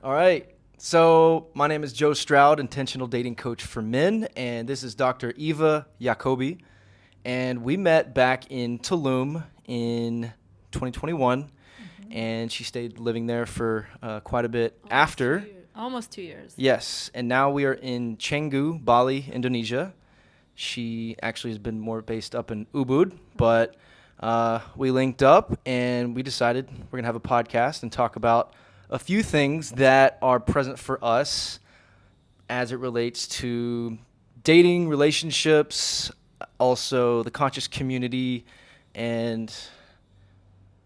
All right. So my name is Joe Stroud, intentional dating coach for men, and this is Dr. Eva Yacobi. And we met back in Tulum in 2021, Hmm. and she stayed living there for quite a bit Almost two after. years. Almost 2 years. Yes, and now we are in Canggu, Bali, Indonesia. She actually has been more based up in Ubud, but we linked up and we decided we're going to have a podcast and talk about a few things that are present for us as it relates to dating, relationships, also the conscious community, and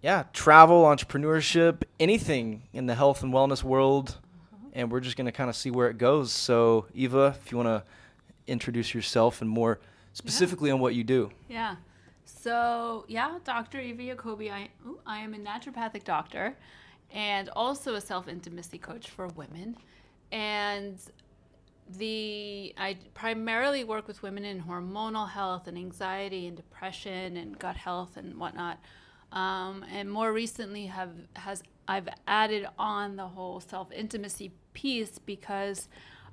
yeah, travel, entrepreneurship, anything in the health and wellness world. Uh-huh. And we're just going to kind of see where it goes. So, Eva, if you want to introduce yourself and more Yeah. specifically on what you do. Yeah. So, yeah, Dr. Eva Yacobi, I am a naturopathic doctor and also a self-intimacy coach for women. And I primarily work with women in hormonal health and anxiety and depression and gut health and whatnot. And more recently I've added on the whole self-intimacy piece because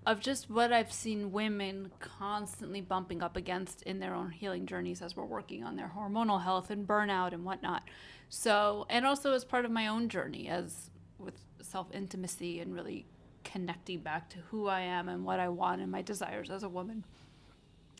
of just what I've seen women constantly bumping up against in their own healing journeys as we're working on their hormonal health and burnout and whatnot. So, and also as part of my own journey as with self-intimacy and really connecting back to who I am and what I want and my desires as a woman.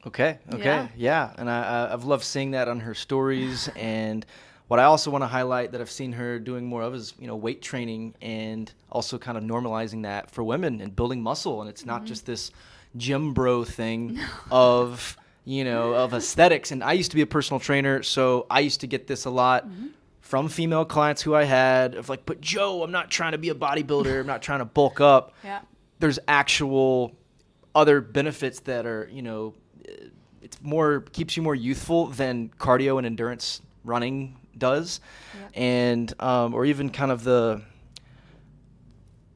Okay, Yeah. okay, yeah. And I've loved seeing that on her stories. And what I also want to highlight that I've seen her doing more of is, weight training and also kind of normalizing that for women and building muscle. And it's not Mm-hmm. just this gym bro thing of, of aesthetics. And I used to be a personal trainer, so I used to get this a lot Mm-hmm. from female clients who I had of like, but Joe, I'm not trying to be a bodybuilder. I'm not trying to bulk up. Yeah. There's actual other benefits that are, it's more keeps you more youthful than cardio and endurance running does, Yeah. and or even kind of the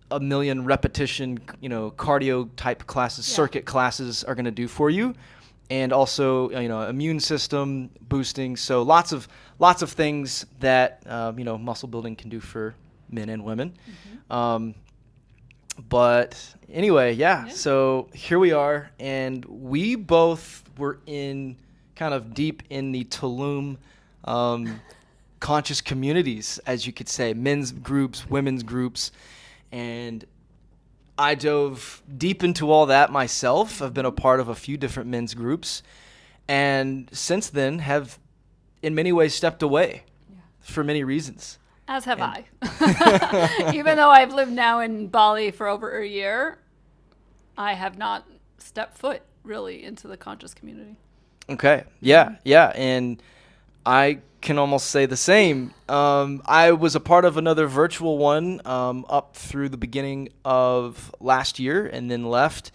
a million repetition, cardio type classes, Yeah. circuit classes are going to do for you, and also immune system boosting. So lots of things that muscle building can do for men and women. Mm-hmm. Um, but anyway, yeah. Yeah. So here we are, and we both were in kind of deep in the Tulum conscious communities, as you could say, men's groups, women's groups, and I dove deep into all that myself. I've been a Mm-hmm. part of a few different men's groups, and since then have, in many ways, stepped away Yeah. for many reasons. As have And I. Even though I've lived now in Bali for over a year, I have not stepped foot really into the conscious community. okay, Mm-hmm. yeah, and I can almost say the same. I was a part of another virtual one up through the beginning of last year and then left.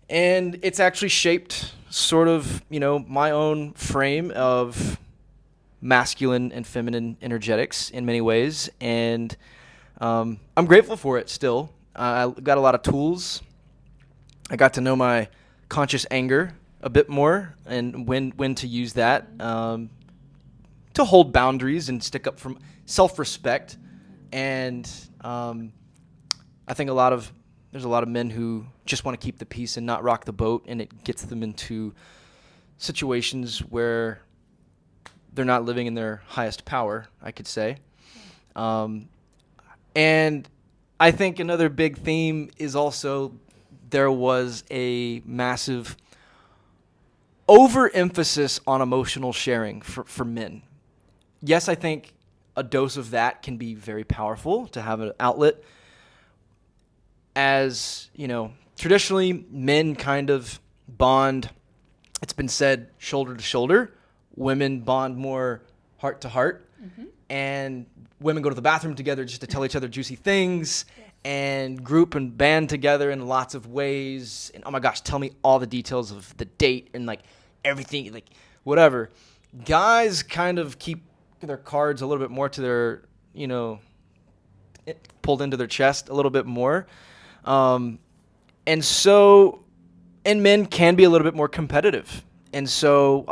And it's actually shaped sort of, my own frame of masculine and feminine energetics in many ways. And I'm grateful for it still. I got a lot of tools. I got to know my conscious anger a bit more and when to use that. To hold boundaries and stick up for self-respect. And I think there's a lot of men who just want to keep the peace and not rock the boat, and it gets them into situations where they're not living in their highest power, I could say. Um, and I think another big theme is also there was a massive overemphasis on emotional sharing for men. Yes, I think a dose of that can be very powerful to have an outlet. As, traditionally men kind of bond, it's been said, shoulder to shoulder. Women bond more heart to heart. Mm-hmm. And women go to the bathroom together just to tell each other juicy things Yes. and group and band together in lots of ways. And oh my gosh, tell me all the details of the date and like everything, like whatever. Guys kind of keep their cards a little bit more to their, pulled into their chest a little bit more. Um, and so, and men can be a little bit more competitive. And so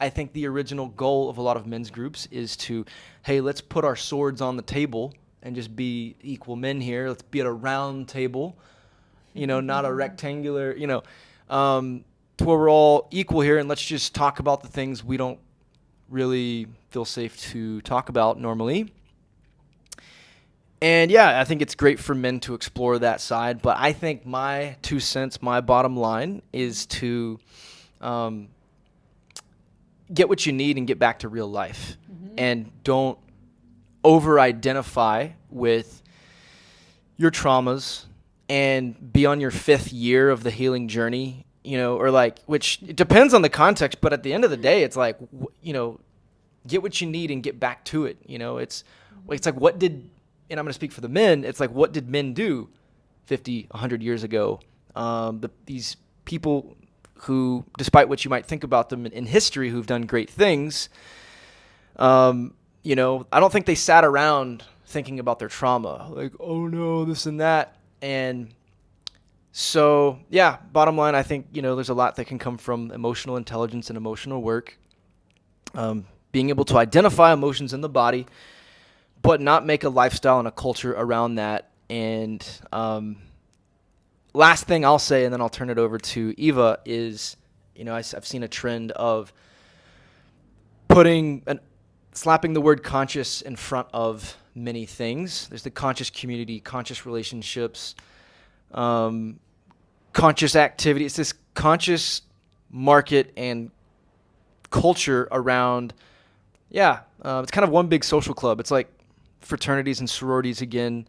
I think the original goal of a lot of men's groups is to, hey, let's put our swords on the table and just be equal men here. Let's be at a round table, not a rectangular, to where we're all equal here, and let's just talk about the things we don't really feel safe to talk about normally. And yeah, I think it's great for men to explore that side, but I think my 2 cents, my bottom line is to get what you need and get back to real life. And don't over-identify with your traumas and be on your 5th year of the healing journey, or which it depends on the context, but at the end of the day, it's like, get what you need and get back to it. It's like, what did, and I'm going to speak for the men, it's like, what did men do 50, 100 years ago? These people who, despite what you might think about them in history, who've done great things, I don't think they sat around thinking about their trauma, like, oh no, this and that. And so, yeah, bottom line, I think, there's a lot that can come from emotional intelligence and emotional work. Being able to identify emotions in the body, but not make a lifestyle and a culture around that. And last thing I'll say, and then I'll turn it over to Eva, is, I've seen a trend of slapping the word conscious in front of many things. There's the conscious community, conscious relationships, conscious activity. It's this conscious market and culture around, it's kind of one big social club. It's like fraternities and sororities again.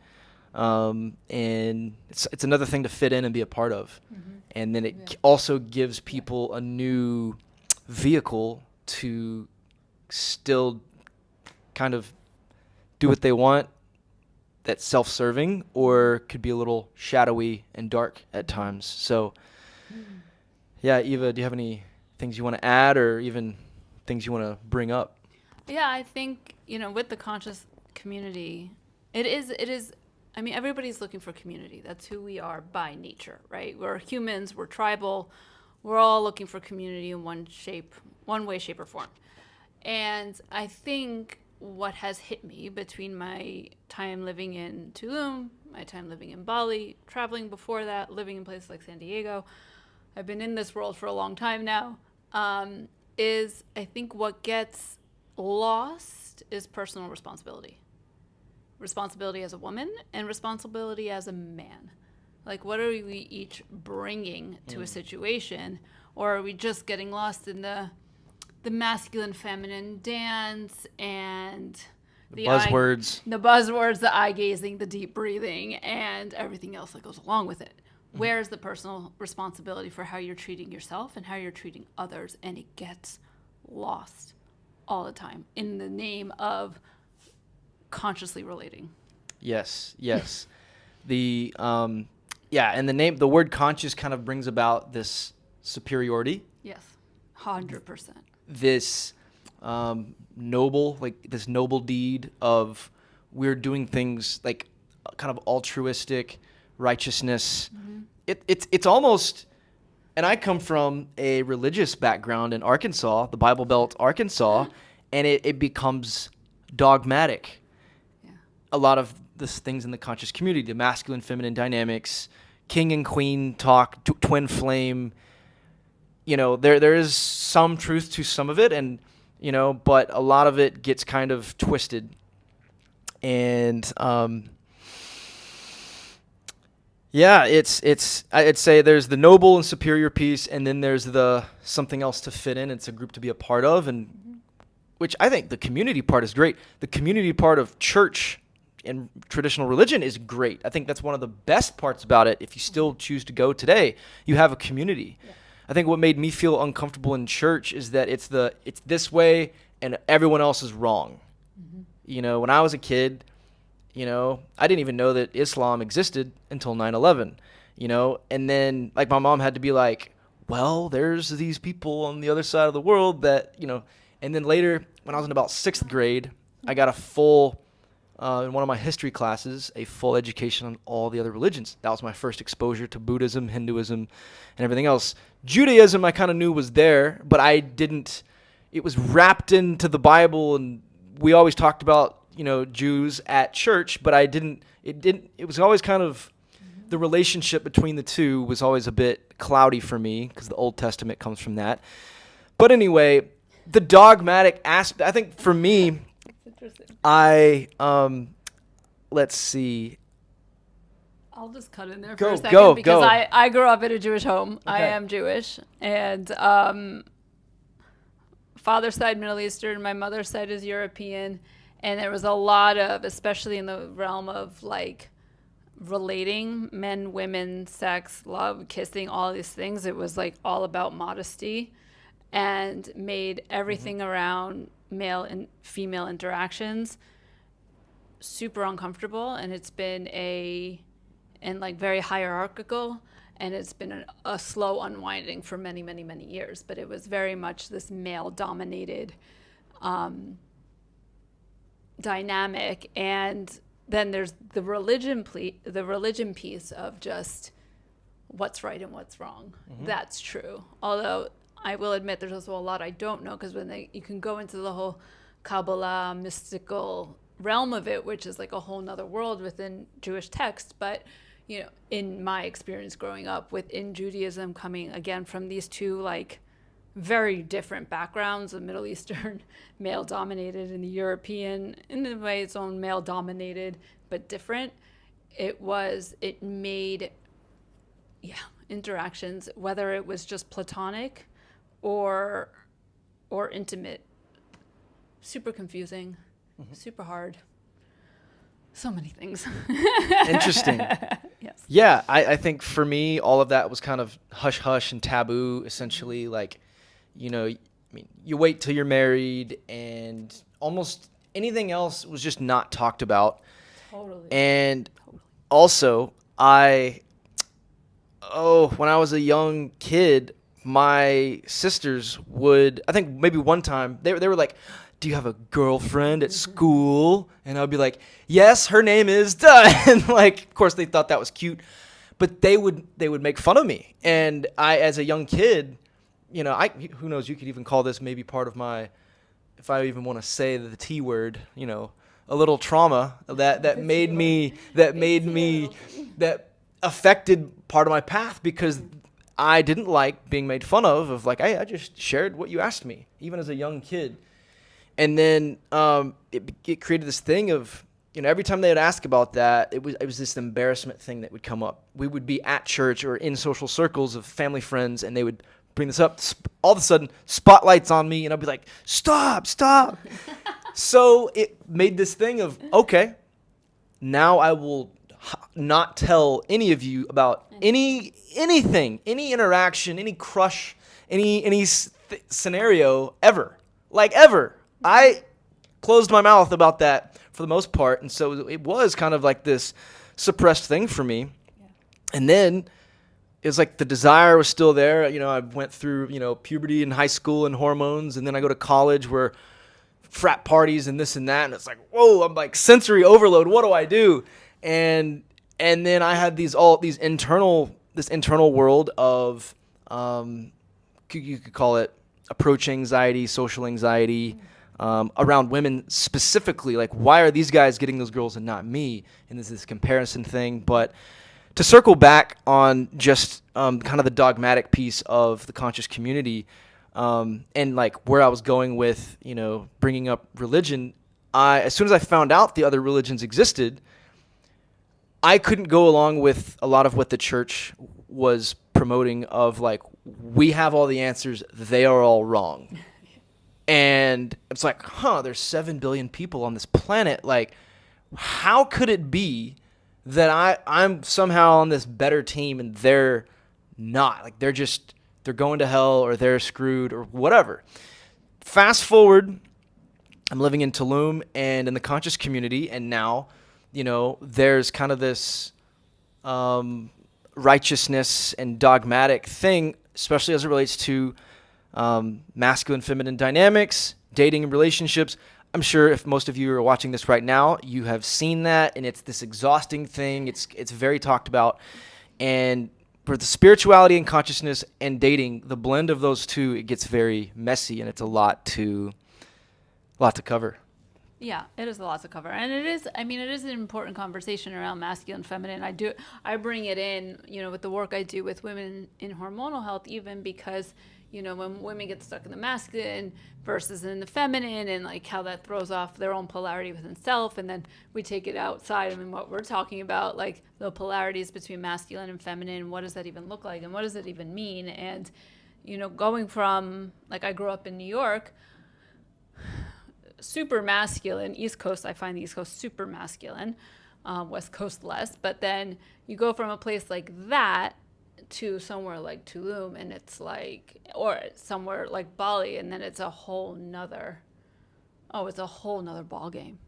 And it's another thing to fit in and be a part of. And then it also gives people a new vehicle to still kind of do what they want, that's self-serving, or could be a little shadowy and dark at times. So, yeah, Eva, do you have any things you want to add, or even things you want to bring up? Yeah, I think, with the conscious community, it is, I mean, everybody's looking for community. That's who we are by nature, right? We're humans, we're tribal, we're all looking for community in one way, shape, or form. And I think what has hit me between my time living in Tulum, my time living in Bali, traveling before that, living in places like San Diego, I've been in this world for a long time now, is I think what gets lost is personal responsibility. Responsibility as a woman and responsibility as a man. Like, what are we each bringing to a situation? Or are we just getting lost in the masculine feminine dance and the buzzwords, the eye gazing, the deep breathing, and everything else that goes along with it? Where's the personal responsibility for how you're treating yourself and how you're treating others? And it gets lost all the time in the name of consciously relating. Yes. And the word conscious kind of brings about this superiority. Yes, 100%. This noble deed of we're doing things like kind of altruistic righteousness. It's almost, and I come from a religious background in Arkansas, the Bible Belt, Arkansas, and it becomes dogmatic. A lot of these things in the conscious community, the masculine, feminine dynamics, king and queen talk, twin flame, there is some truth to some of it, and, but a lot of it gets kind of twisted. And, I'd say there's the noble and superior piece, and then there's the something else to fit in. It's a group to be a part of, and which I think the community part is great. The community part of church and traditional religion is great. I think that's one of the best parts about it. If you still choose to go today, you have a community. Yeah. I think what made me feel uncomfortable in church is that it's this way and everyone else is wrong. When I was a kid, I didn't even know that Islam existed until 9/11, and then like my mom had to be like, well, there's these people on the other side of the world that, and then later when I was in about 6th grade, I got a full in one of my history classes, a full education on all the other religions. That was my first exposure to Buddhism, Hinduism, and everything else. Judaism I kind of knew was there, but it was wrapped into the Bible, and we always talked about, Jews at church, but it was always kind of, the relationship between the two was always a bit cloudy for me because the Old Testament comes from that. But anyway, the dogmatic aspect, I think for me, let's see. I'll just cut in there Go, for a second go, because go. I grew up in a Jewish home. I Okay. am Jewish, and father's side Middle Eastern, my mother's side is European, and there was a lot of, especially in the realm of like relating, men, women, sex, love, kissing, all these things. It was like all about modesty, and made everything around male and female interactions super uncomfortable, and it's been and like very hierarchical, and it's been a slow unwinding for many, many, many years. But it was very much this male dominated dynamic. And then there's the religion piece of just what's right and what's wrong. That's true, although I will admit there's also a lot I don't know, because you can go into the whole Kabbalah mystical realm of it, which is like a whole nother world within Jewish text. But in my experience growing up within Judaism, coming again from these two like very different backgrounds, the Middle Eastern male dominated and the European in a way its own male dominated but different, it made interactions, whether it was just platonic or intimate, super confusing, super hard. So many things. Interesting. Yes. Yeah, I think for me, all of that was kind of hush hush and taboo, essentially. Like, I mean, you wait till you're married, and almost anything else was just not talked about. Totally. And also, when I was a young kid, my sisters would, I think maybe one time, they were like, do you have a girlfriend at school? And I'd be like, yes, her name is duh. And like, of course they thought that was cute, but they would make fun of me. And I, as a young kid, who knows, you could even call this maybe part of my, if I even want to say the T word, a little trauma that affected part of my path, because I didn't like being made fun of like, I just shared what you asked me, even as a young kid. And then it created this thing of, every time they would ask about that, it was this embarrassment thing that would come up. We would be at church or in social circles of family friends, and they would bring this up. All of a sudden, spotlights on me, and I'd be like, stop. So it made this thing of, okay, now I will not tell any of you about anything, any interaction, any crush, any scenario ever. Like ever. I closed my mouth about that for the most part, and so it was kind of like this suppressed thing for me. Yeah. And then it was like the desire was still there. I went through, puberty in high school and hormones, and then I go to college where frat parties and this and that, and it's like, whoa, I'm like sensory overload. What do I do? And then I had this internal world of, you could call it approach anxiety, social anxiety, around women specifically. Like, why are these guys getting those girls and not me? And there's this comparison thing. But to circle back on just kind of the dogmatic piece of the conscious community, and like where I was going with, bringing up religion, as soon as I found out the other religions existed, I couldn't go along with a lot of what the church was promoting of like, we have all the answers, they are all wrong. And it's like, there's 7 billion people on this planet. Like, how could it be that I'm somehow on this better team and they're not? Like, they're going to hell, or they're screwed, or whatever. Fast forward, I'm living in Tulum and in the conscious community, and now, there's kind of this righteousness and dogmatic thing, especially as it relates to masculine, feminine dynamics, dating and relationships. I'm sure if most of you are watching this right now, you have seen that, and it's this exhausting thing. It's very talked about. And for the spirituality and consciousness and dating, the blend of those two, it gets very messy, and it's a lot to cover. Yeah, it is a lot to cover. And it is, I mean, it is an important conversation around masculine, feminine. I bring it in, with the work I do with women in hormonal health, even because, when women get stuck in the masculine versus in the feminine, and like how that throws off their own polarity within self. And then we take it outside. I mean, what we're talking about, like the polarities between masculine and feminine, what does that even look like? And what does it even mean? And, going from, like, I grew up in New York, super masculine. East Coast, I find the East Coast super masculine, West Coast less. But then you go from a place like that to somewhere like Tulum, and it's like, or somewhere like Bali, and then it's a whole nother, it's a whole nother ball game.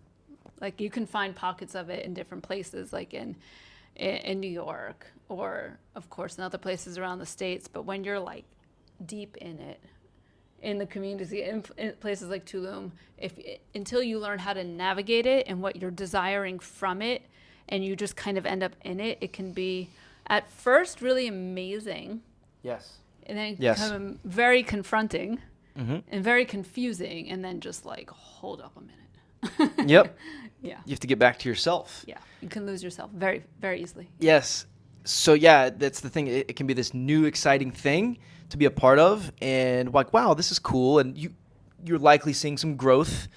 Like you can find pockets of it in different places, like in New York, or of course in other places around the States. But when you're like deep in it, in the community, in places like Tulum, until you learn how to navigate it and what you're desiring from it, and you just kind of end up in it, it can be at first really amazing, Yes. and then Yes. become very confronting Mm-hmm. and very confusing, and then just like, hold up a minute. Yep. Yeah. You have to get back to yourself. Yeah. You can lose yourself very, very easily. Yes. So yeah, that's the thing. It can be this new exciting thing to be a part of, and like, wow, this is cool, and you're likely seeing some growth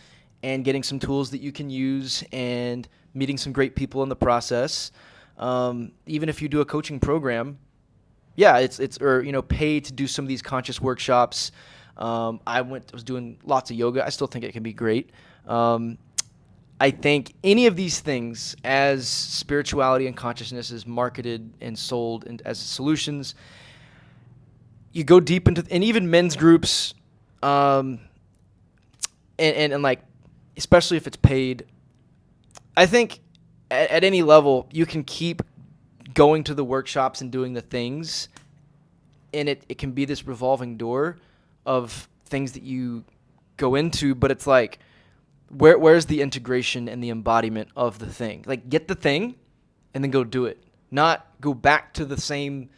and getting some tools that you can use and meeting some great people in the process. Even if you do a coaching program, yeah, it's or pay to do some of these conscious workshops. I was doing lots of yoga. I still think it can be great. I think any of these things, as spirituality and consciousness is marketed and sold and as solutions, you go deep into, and even men's groups, and like, especially if it's paid, I think at any level you can keep going to the workshops and doing the things, and it can be this revolving door of things that you go into, but it's like, where's the integration and the embodiment of the thing? Like, get the thing and then go do it. Not go back to the same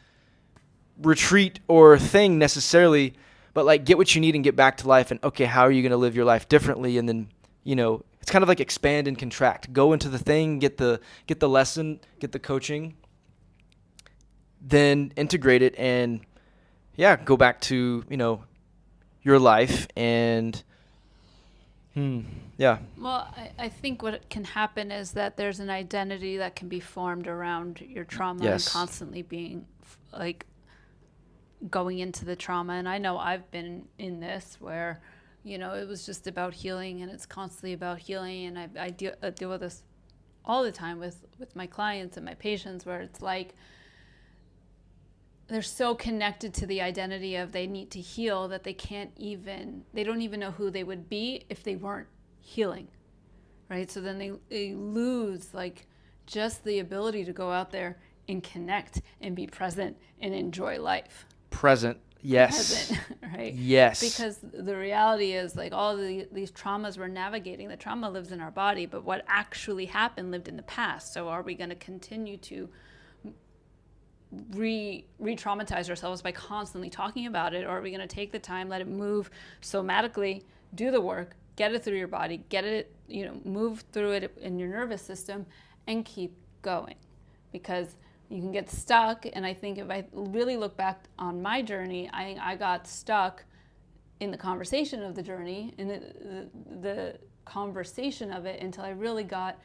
retreat or thing necessarily, but like get what you need and get back to life, and okay, how are you going to live your life differently? And then, it's kind of like expand and contract. Go into the thing, get the lesson, get the coaching, then integrate it, and yeah, go back to, your life. And yeah. Well, I think what can happen is that there's an identity that can be formed around your trauma, Yes. and constantly being like going into the trauma. And I know I've been in this where, it was just about healing, and it's constantly about healing. And I deal with this all the time with my clients and my patients, where it's like, they're so connected to the identity of they need to heal that they don't even know who they would be if they weren't healing, right? So then they lose like just the ability to go out there and connect and be present and enjoy life. Present. Yes. Present, right? Yes. Because the reality is, like, all these traumas we're navigating, the trauma lives in our body, but what actually happened lived in the past. So are we going to continue to re-traumatize ourselves by constantly talking about it, or are we going to take the time, let it move somatically, do the work, get it through your body, get it, move through it in your nervous system, and keep going? Because you can get stuck. And I think if I really look back on my journey, I got stuck in the conversation of the journey, in the conversation of it, until I really got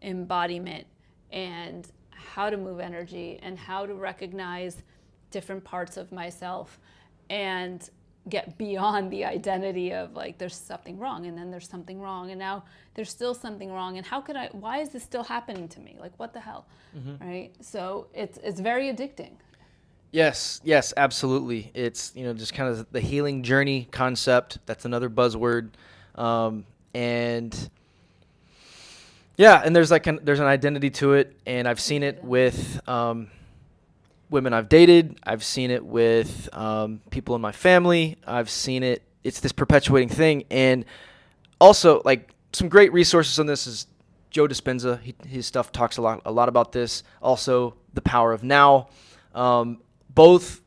embodiment and how to move energy and how to recognize different parts of myself and get beyond the identity of like, there's something wrong, and then there's something wrong, and now there's still something wrong, and why is this still happening to me? Like, what the hell? Mm-hmm. Right? So it's very addicting. Yes, absolutely. It's, just kind of the healing journey concept. That's another buzzword. And yeah, and there's there's an identity to it, and I've seen it with women I've dated. I've seen it with people in my family. I've seen it. It's this perpetuating thing. And also, like, some great resources on this is Joe Dispenza. His stuff talks a lot about this. Also, The Power of Now. Both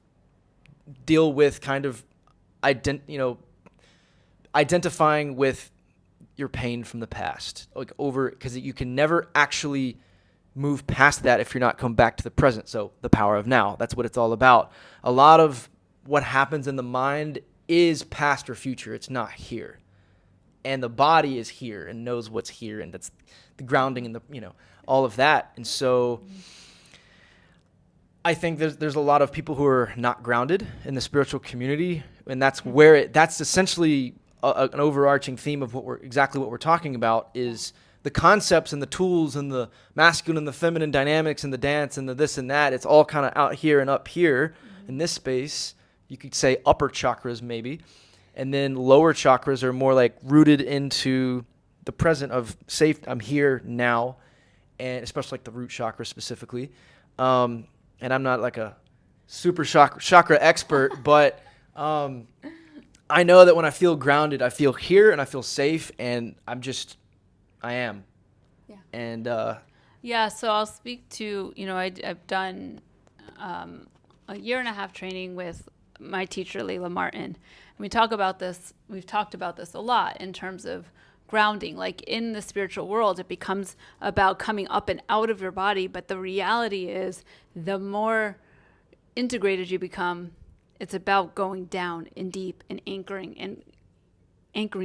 deal with kind of identifying with your pain from the past, like over, because you can never actually move past that if you're not come back to the present. So the power of now, that's what it's all about. A lot of what happens in the mind is past or future. It's not here. And the body is here and knows what's here, and that's the grounding and the, all of that. And so I think there's a lot of people who are not grounded in the spiritual community, and that's where that's essentially an overarching theme of what we're talking about is the concepts and the tools and the masculine and the feminine dynamics and the dance and the this and that. It's all kind of out here and up here in this space. You could say upper chakras maybe, and then lower chakras are more like rooted into the present of safe. I'm here now, and especially like the root chakra specifically. And I'm not like a super chakra expert, but I know that when I feel grounded, I feel here and I feel safe, and I am. Yeah. And yeah, so I'll speak to, I've done a year and a half training with my teacher, Layla Martin. And we've talked about this a lot in terms of grounding. Like in the spiritual world, it becomes about coming up and out of your body. But the reality is the more integrated you become, it's about going down and deep and anchoring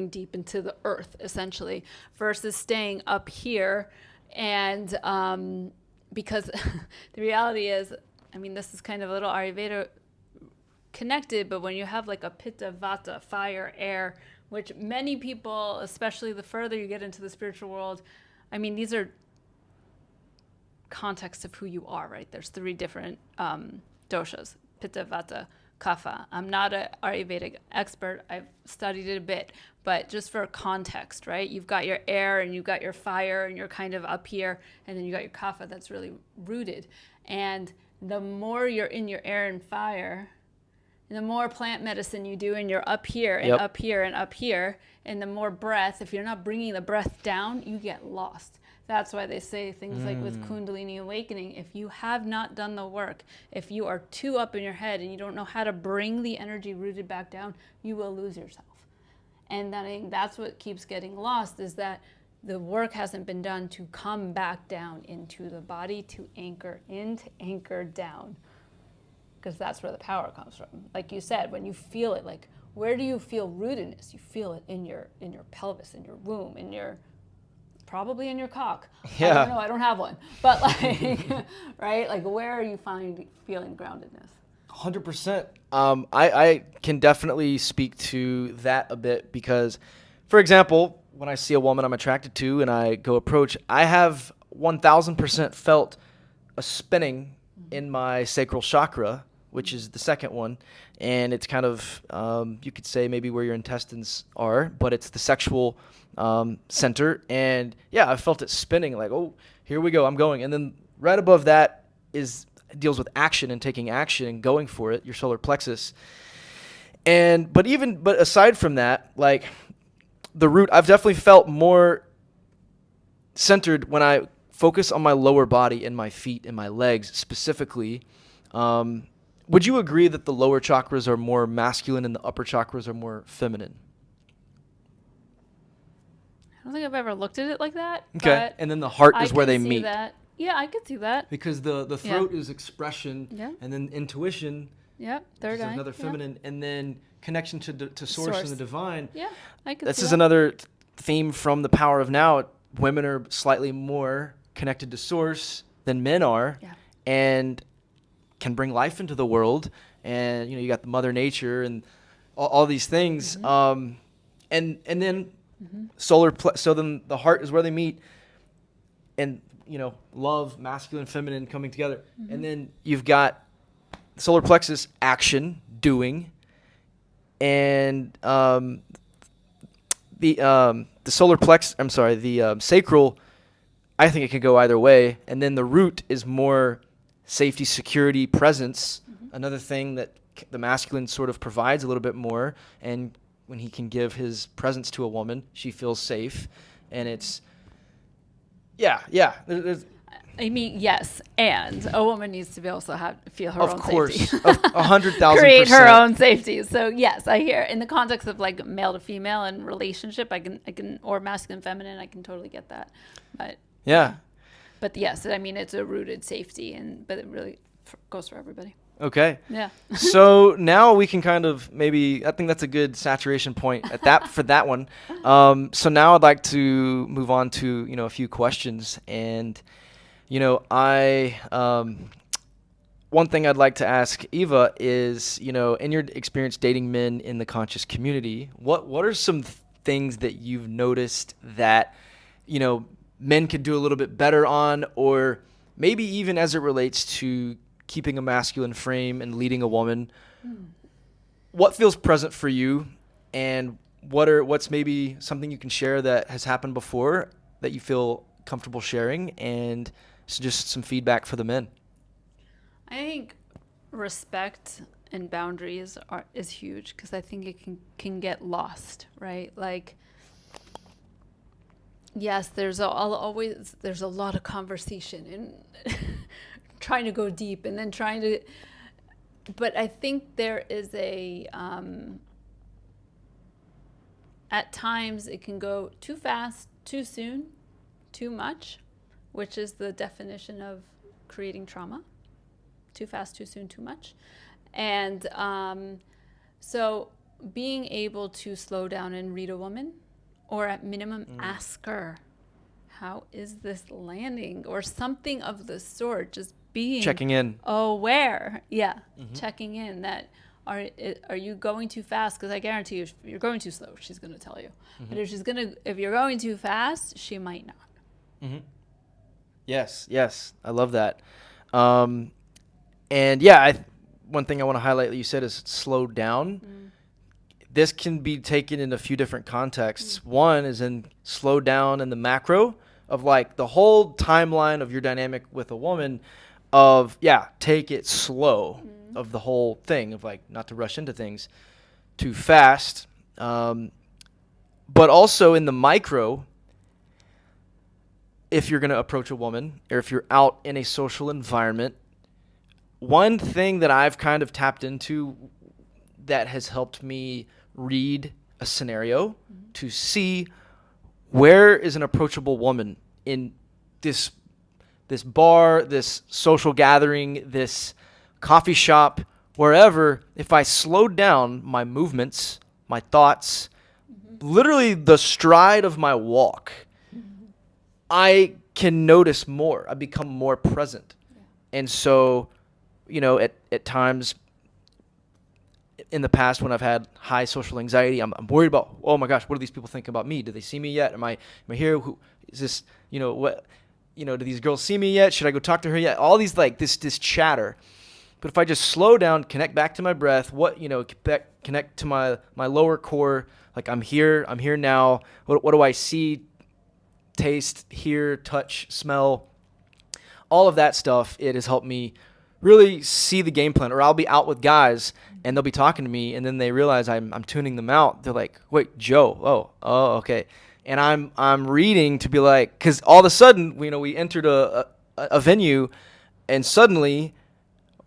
deep into the earth, essentially, versus staying up here. And because the reality is, this is kind of a little Ayurveda connected, but when you have like a pitta, vata, fire, air, which many people, especially the further you get into the spiritual world, these are contexts of who you are, right? There's 3 different doshas, pitta, vata, kapha. I'm not an Ayurvedic expert. I've studied it a bit, but just for context, right? You've got your air and you've got your fire and you're kind of up here, and then you got your kapha that's really rooted. And the more you're in your air and fire, and the more plant medicine you do and you're up here and up here and up here, and the more breath, if you're not bringing the breath down, you get lost. That's why they say things like with Kundalini awakening, if you have not done the work, if you are too up in your head and you don't know how to bring the energy rooted back down, you will lose yourself. And I think that's what keeps getting lost, is that the work hasn't been done to come back down into the body, to anchor in, to anchor down. Because that's where the power comes from. Like you said, when you feel it, like where do you feel rootedness? You feel it in your pelvis, in your womb, probably in your cock. Yeah. I don't know, I don't have one. But like, right? Like where are you feeling groundedness? 100%. I can definitely speak to that a bit because, for example, when I see a woman I'm attracted to and I go approach, I have 1000% felt a spinning in my sacral chakra, which is the second one. And it's kind of, you could say maybe where your intestines are, but it's the sexual center. And yeah, I felt it spinning like, oh, here we go, I'm going. And then right above that deals with action and taking action and going for it, your solar plexus. But aside from that, like the root, I've definitely felt more centered when I focus on my lower body and my feet and my legs specifically. Would you agree that the lower chakras are more masculine and the upper chakras are more feminine? I don't think I've ever looked at it like that. Okay. And then the heart is where they meet. That. Yeah, I could see that. Because the throat is expression, and then intuition. Yep, third eye. Another feminine, and then connection to source and the divine. Yeah, I could see that. This is another theme from the power of now. Women are slightly more connected to source than men are, and can bring life into the world. And you got the Mother Nature and all these things. And then so then the heart is where they meet, and love, masculine, feminine coming together. And then you've got solar plexus, action, doing, and the solar plex. I'm sorry, the sacral. I think it can go either way. And then the root is more safety, security, presence. Another thing that the masculine sort of provides a little bit more. And when he can give his presence to a woman, she feels safe. And it's, yeah. I mean, yes, and a woman needs to be also feel her Of own course, safety. of 100,000%. Create her own safety. So yes, I hear in the context of like male to female and relationship, I can or masculine feminine, I can totally get that. But Yeah. but yes, I mean it's a rooted safety, but it really goes for everybody. Okay. Yeah. So now we can kind of maybe, I think that's a good saturation point at that for that one. So now I'd like to move on to, a few questions. And, one thing I'd like to ask Eva is, in your experience dating men in the conscious community, what are some things that you've noticed that, men could do a little bit better on, or maybe even as it relates to keeping a masculine frame and leading a woman? What feels present for you, and what's maybe something you can share that has happened before that you feel comfortable sharing, and just some feedback for the men? I think respect and boundaries is huge because I think it can get lost, right? Like yes, there's a lot of conversation and trying to go deep and then but I think there is at times it can go too fast, too soon, too much, which is the definition of creating trauma. Too fast, too soon, too much. And so being able to slow down and read a woman, or at minimum ask her, how is this landing, or something of the sort, just being Checking in. aware. Yeah. Checking in that are you going too fast? Because I guarantee you, if you're going too slow, she's going to tell you. But if you're going too fast, she might not. Yes, I love that. And yeah, one thing I want to highlight that you said is slow down. This can be taken in a few different contexts. One is in slow down in the macro of like the whole timeline of your dynamic with a woman of, take it slow of the whole thing of like not to rush into things too fast. But also in the micro, if you're going to approach a woman or if you're out in a social environment, one thing that I've kind of tapped into that has helped me read a scenario to see where is an approachable woman in this bar, this social gathering, this coffee shop, wherever. If I slowed down my movements, my thoughts, literally the stride of my walk, I can notice more. I become more present. And so, at times in the past when I've had high social anxiety, I'm worried about, oh my gosh, what do these people think about me? Do they see me yet? Am I here? Who is this? What? Do these girls see me yet? Should I go talk to her yet? All these like this chatter. But if I just slow down, connect back to my breath, connect to my lower core, like I'm here now. What do I see, taste, hear, touch, smell? All of that stuff, it has helped me really see the game plan. Or I'll be out with guys and they'll be talking to me, and then they realize I'm tuning them out. They're like, "Wait, Joe? Oh, okay." And I'm reading to be like, because all of a sudden, we entered a venue, and suddenly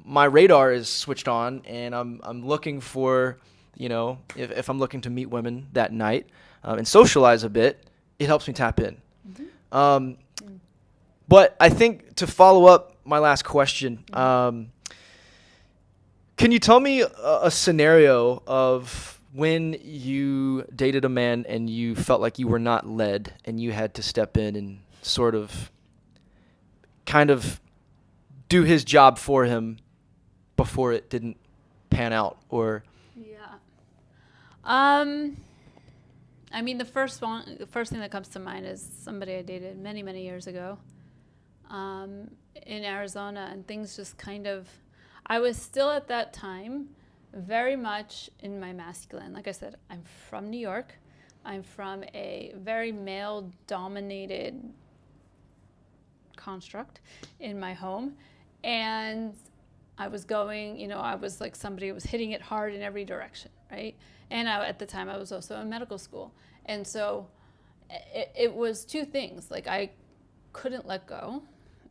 my radar is switched on, and I'm looking for, if I'm looking to meet women that night and socialize a bit, it helps me tap in. But I think to follow up my last question, can you tell me a scenario of when you dated a man and you felt like you were not led and you had to step in and sort of kind of do his job for him before it didn't pan out? Or I mean, the first thing that comes to mind is somebody I dated many, many years ago in Arizona, and things just kind of, I was still at that time very much in my masculine. Like I said, I'm from New York. I'm from a very male-dominated construct in my home. And I was going, I was like somebody who was hitting it hard in every direction, right? And at the time, I was also in medical school. And so it was two things. Like, I couldn't let go.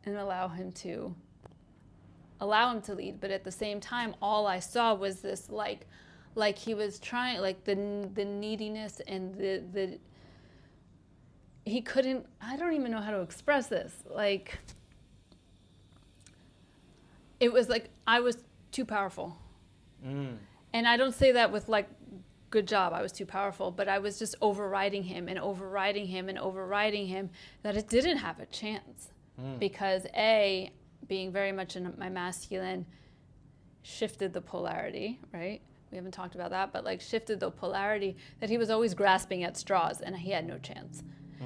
and allow him to lead. But at the same time, all I saw was this like he was trying, like the neediness and the he couldn't, I don't even know how to express this. Like, it was like I was too powerful. And I don't say that with like, good job, I was too powerful, but I was just overriding him and overriding him and overriding him, that it didn't have a chance. Because being very much in my masculine shifted the polarity, right? We haven't talked about that, but like shifted the polarity that he was always grasping at straws and he had no chance.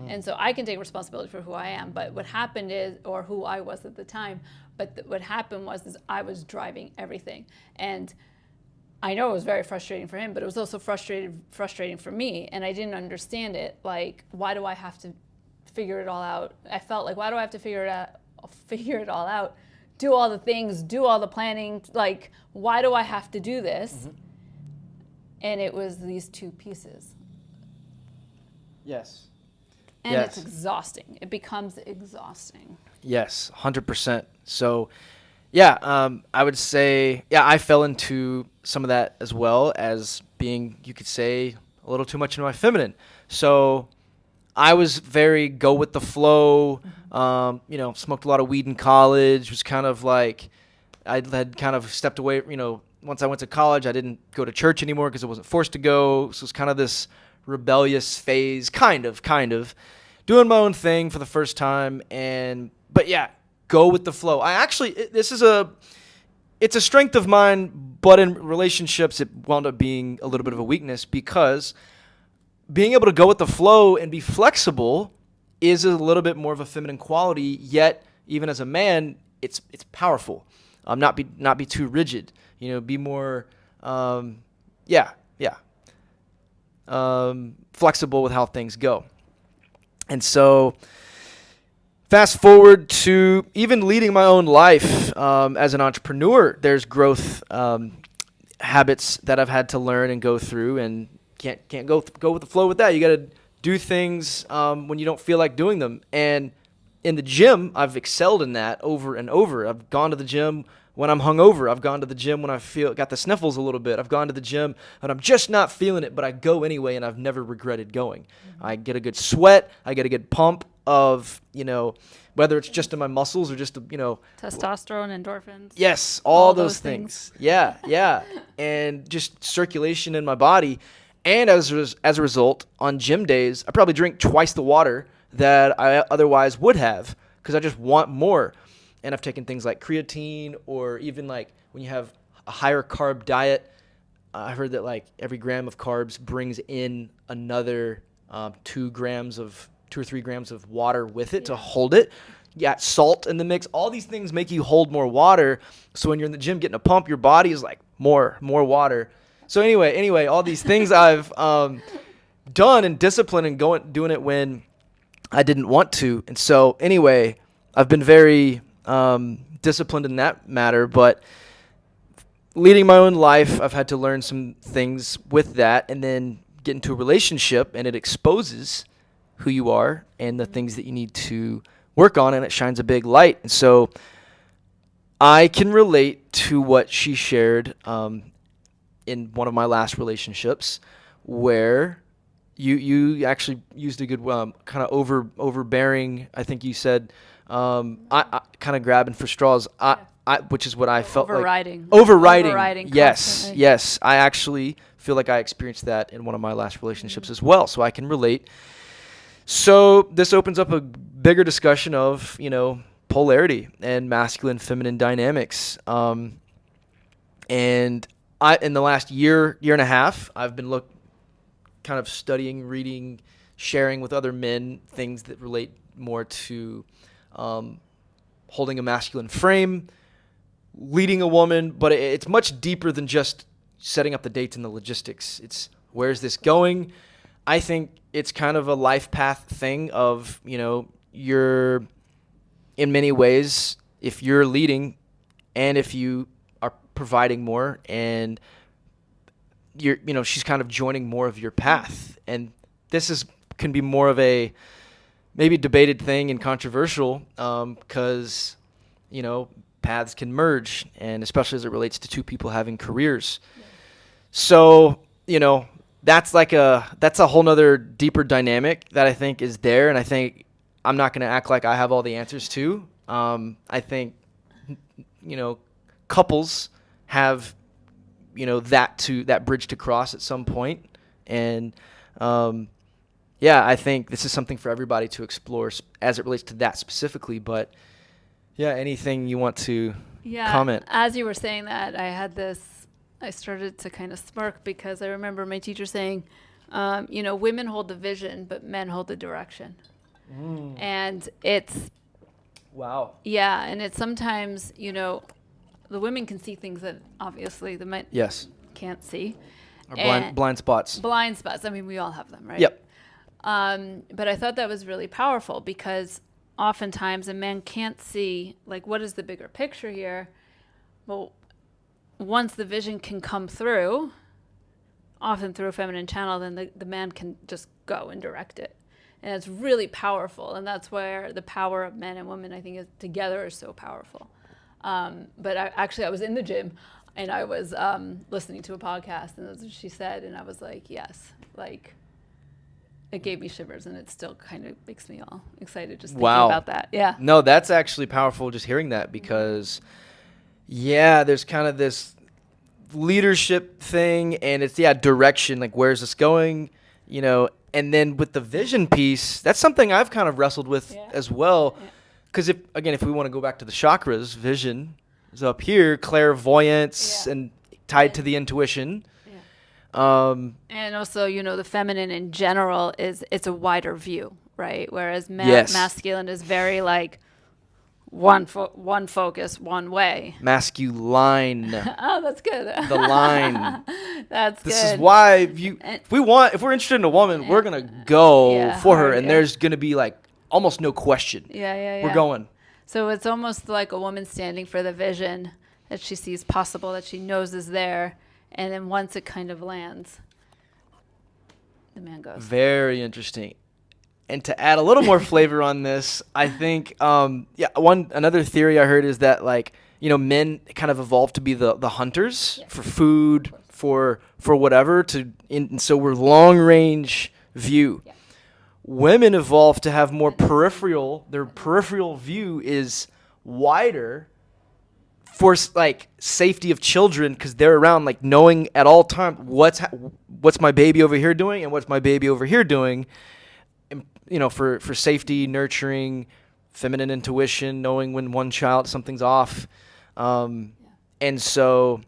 And so I can take responsibility for who I am, but what happened is, or who I was at the time, but what happened was I was driving everything. And I know it was very frustrating for him, but it was also frustrating for me, and I didn't understand it. Like, why do I have to figure it all out? I felt like, why do I have to figure it all out, do all the things, do all the planning? Like, why do I have to do this? And it was these two pieces. Yes. And yes. It's exhausting. It becomes exhausting. Yes, 100%. So, yeah, I would say, I fell into some of that as well as being, you could say, a little too much into my feminine. So I was very go with the flow, smoked a lot of weed in college, was kind of like, I had kind of stepped away, once I went to college, I didn't go to church anymore because I wasn't forced to go. So it was kind of this rebellious phase, kind of, doing my own thing for the first time. But yeah, go with the flow. It's a strength of mine, but in relationships, it wound up being a little bit of a weakness, because being able to go with the flow and be flexible is a little bit more of a feminine quality, yet even as a man, it's powerful. Not be too rigid, be more, flexible with how things go. And so fast forward to even leading my own life as an entrepreneur, there's growth habits that I've had to learn and go through, and can't go with the flow with that. You got to do things when you don't feel like doing them. And in the gym, I've excelled in that over and over. I've gone to the gym when I'm hungover. I've gone to the gym when I got the sniffles a little bit. I've gone to the gym and I'm just not feeling it, but I go anyway, and I've never regretted going. I get a good sweat. I get a good pump of, whether it's just in my muscles or just, testosterone, endorphins. Yes, all those things. Yeah. And just circulation in my body. And as a result, on gym days, I probably drink twice the water that I otherwise would have, because I just want more. And I've taken things like creatine, or even like when you have a higher carb diet, I heard that like every gram of carbs brings in another 2 or 3 grams of water with it to hold it. You got salt in the mix. All these things make you hold more water. So when you're in the gym getting a pump, your body is like more water. So anyway, all these things I've done and disciplined and doing it when I didn't want to. And so anyway, I've been very disciplined in that matter, but leading my own life, I've had to learn some things with that, and then get into a relationship, and it exposes who you are and the things that you need to work on, and it shines a big light. And so I can relate to what she shared in one of my last relationships, where you actually used a good kind of overbearing, I think you said, I kind of grabbing for straws, which is what I felt overriding. like. Overriding. Yes, constantly. yes. I actually feel like I experienced that in one of my last relationships as well, so I can relate. So this opens up a bigger discussion of, polarity and masculine, feminine dynamics. And in the last year and a half, I've been kind of studying, reading, sharing with other men things that relate more to holding a masculine frame, leading a woman, but it's much deeper than just setting up the dates and the logistics. It's, where's this going? I think it's kind of a life path thing of, you're, in many ways, if you're leading and if you are providing more, and she's kind of joining more of your path. And this can be more of a maybe debated thing and controversial, because, paths can merge, and especially as it relates to two people having careers. Yeah. So, that's a whole nother deeper dynamic that I think is there. And I think I'm not going to act like I have all the answers to. I think, couples have, that bridge to cross at some point. And, I think this is something for everybody to explore as it relates to that specifically. But yeah, anything you want to comment? As you were saying that, I started to kind of smirk because I remember my teacher saying, women hold the vision, but men hold the direction. And it's, wow. Yeah, and it's sometimes, the women can see things that obviously the men can't see. Or blind spots. Blind spots. I mean, we all have them, right? Yep. But I thought that was really powerful because oftentimes a man can't see, like, what is the bigger picture here? Well, once the vision can come through, often through a feminine channel, then the man can just go and direct it. And it's really powerful. And that's where the power of men and women, I think, together is so powerful. But I was in the gym and I was listening to a podcast, and that's what she said. And I was like, yes, like, it gave me shivers, and it still kind of makes me all excited just thinking about that. Yeah. No, that's actually powerful just hearing that because, there's kind of this leadership thing, and it's, direction, like, where's this going, and then with the vision piece, that's something I've kind of wrestled with as well. Because if we want to go back to the chakras, vision is up here, clairvoyance, and tied to the intuition. And also, the feminine in general it's a wider view, right? Whereas masculine is very like one focus, one way. Masculine. Oh, that's good. The line. That's good. This is why if we're interested in a woman, we're gonna go for her, and there's gonna be like almost no question. We're going. So it's almost like a woman standing for the vision that she sees possible, that she knows is there. And then once it kind of lands, the man goes. Very interesting. And to add a little more flavor on this, I think, another theory I heard is that, like, men kind of evolved to be the hunters for food, for whatever, and so we're long range view. Yeah. Women evolved to have more peripheral. Their peripheral view is wider for like safety of children, because they're around, like, knowing at all times what's my baby over here doing and what's my baby over here doing, and, for safety, nurturing, feminine intuition, knowing when something's off, and so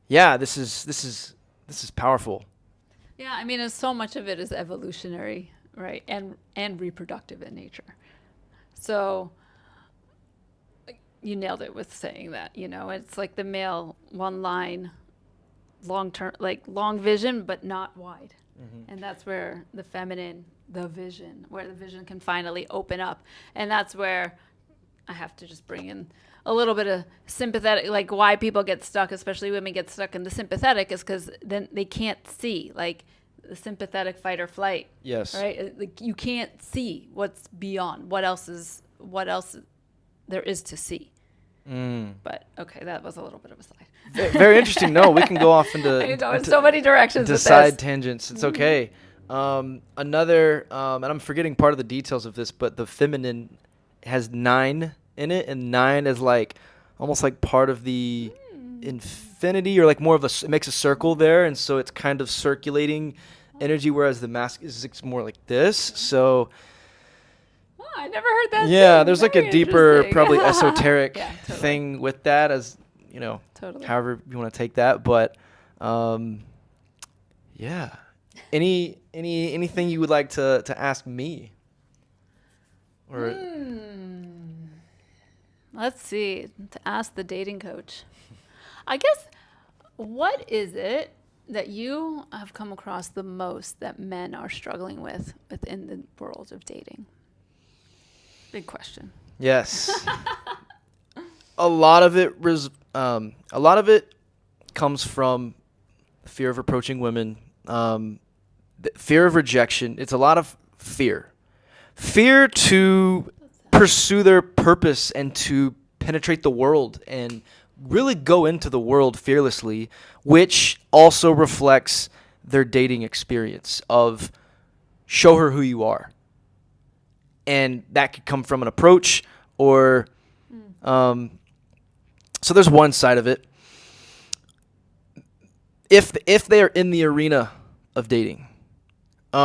this is powerful. Yeah, I mean, so much of it is evolutionary, right, and reproductive in nature. So you nailed it with saying that, it's like the male, one line, long term, like long vision, but not wide. And that's where the feminine, the vision can finally open up. And that's where I have to just bring in a little bit of sympathetic, like why people get stuck, especially women get stuck in the sympathetic, is because then they can't see, like, the sympathetic fight or flight. Yes. Right? Like, you can't see what's beyond, what else there is to see. But okay, that was a little bit of a slide. Very interesting. No, we can go off into I can go in so many directions with side this. tangents. It's okay. Another, and I'm forgetting part of the details of this, but the feminine has 9 in it, and 9 is like almost like part of the infinity, or like more of it makes a circle there, and so it's kind of circulating energy, whereas the mask is more like this. So I never heard that. Yeah, there's like a deeper, probably esoteric thing with that, as totally. However you want to take that. But anything you would like to ask me? Or let's see, to ask the dating coach. I guess, what is it that you have come across the most that men are struggling with within the world of dating? Big question. Yes. a lot of it comes from fear of approaching women, the fear of rejection. It's a lot of fear Fear to pursue their purpose and to penetrate the world and really go into the world fearlessly, which also reflects their dating experience of show her who you are. And that could come from an approach or so there's one side of it. If they are in the arena of dating,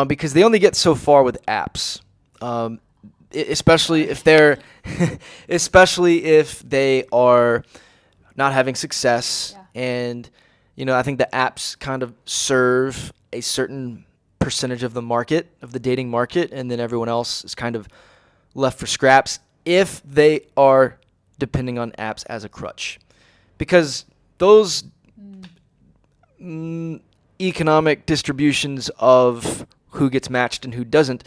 because they only get so far with apps, especially if they're, especially if they are not having success, and I think the apps kind of serve a certain percentage of the market, of the dating market, and then everyone else is kind of left for scraps if they are depending on apps as a crutch, because those economic distributions of who gets matched and who doesn't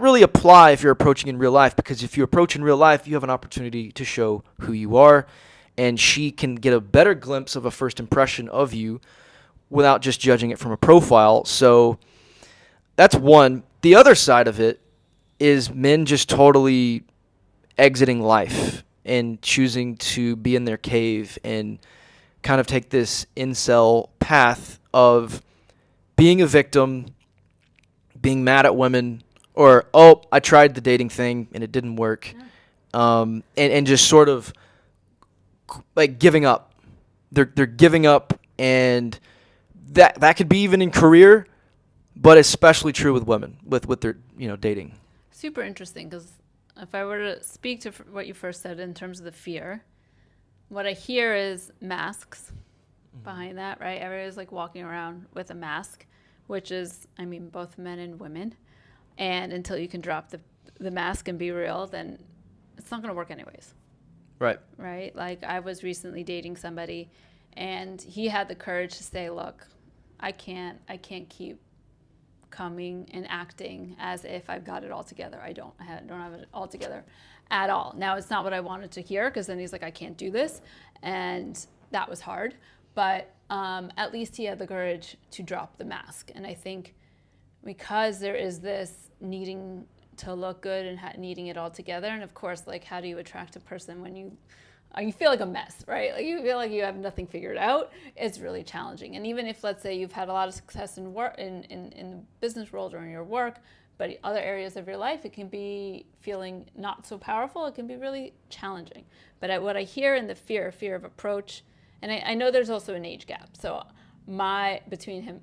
really apply if you're approaching in real life, because if you approach in real life, you have an opportunity to show who you are, and she can get a better glimpse of a first impression of you without just judging it from a profile. So that's one. The other side of it is men just totally exiting life and choosing to be in their cave and kind of take this incel path of being a victim, being mad at women, or, oh, I tried the dating thing and it didn't work, and just sort of like giving up. They're giving up, and that could be even in career, but especially true with women with their dating. Super interesting, because if I were to speak to what you first said in terms of the fear, what I hear is masks behind that, right? Everybody's like walking around with a mask, which is, I mean, both men and women. And until you can drop the mask and be real, then it's not going to work anyways. Right. Right? Like, I was recently dating somebody, and he had the courage to say, look, I can't keep coming and acting as if I've got it all together. I don't have it all together at all. Now, it's not what I wanted to hear, because then he's like, I can't do this. And that was hard. But at least he had the courage to drop the mask. And I think because there is this needing to look good and needing it all together, and of course, like, how do you attract a person when you feel like a mess, right? Like, you feel like you have nothing figured out. It's really challenging. And even if, let's say, you've had a lot of success in work, in the business world or in your work, but other areas of your life, it can be feeling not so powerful. It can be really challenging. But what I hear in the fear of approach, and I know there's also an age gap. So between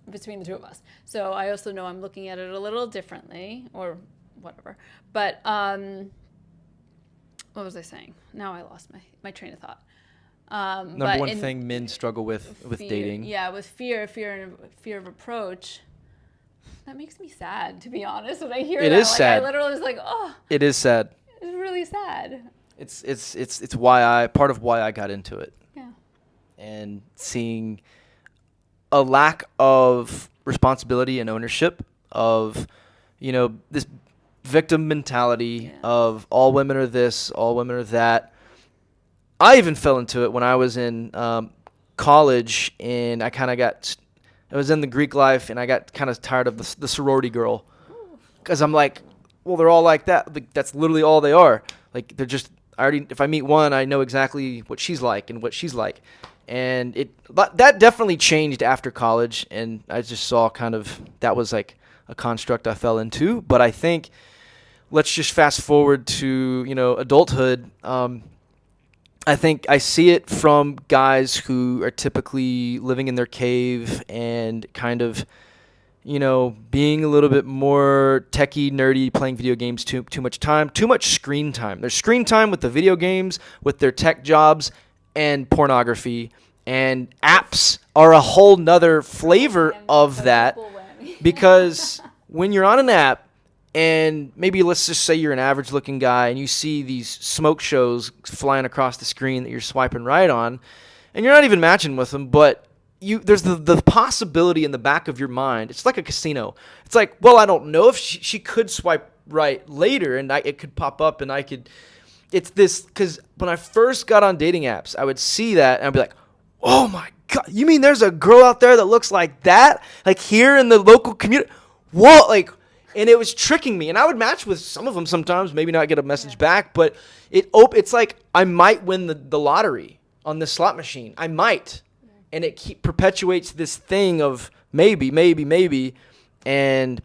the two of us. So I also know I'm looking at it a little differently, or whatever. But what was I saying? Now I lost my train of thought. Number one thing men struggle with fear, dating. Yeah, with fear of approach. That makes me sad, to be honest. When I hear it that, is sad. I literally was like, oh. It is sad. It's really sad. It's why part of why I got into it. Yeah. And seeing a lack of responsibility and ownership of, this victim mentality of all women are this, all women are that. I even fell into it when I was in college, and I was in the Greek life, and I got kind of tired of the sorority girl, because I'm like, well, they're all like that. Like, that's literally all they are. Like, they're just, if I meet one, I know exactly what she's like and what she's like. And that definitely changed after college, and I just saw kind of that was like a construct I fell into. But I think let's just fast forward to adulthood. I think I see it from guys who are typically living in their cave and kind of being a little bit more techie, nerdy, playing video games too much time, too much screen time. There's screen time with the video games, with their tech jobs, and pornography, and apps are a whole nother flavor of that, because when you're on an app, and maybe let's just say you're an average looking guy and you see these smoke shows flying across the screen that you're swiping right on, and you're not even matching with them, but there's the possibility in the back of your mind. It's like a casino. It's like, well, I don't know if she could swipe right later, and it could pop up, and I could. It's this, because when I first got on dating apps, I would see that and I'd be like, oh my God, you mean there's a girl out there that looks like that? Like, here in the local community? What? Like, And it was tricking me. And I would match with some of them sometimes, maybe not get a message back, but it's like I might win the lottery on this slot machine. I might. Yeah. And it perpetuates this thing of maybe. And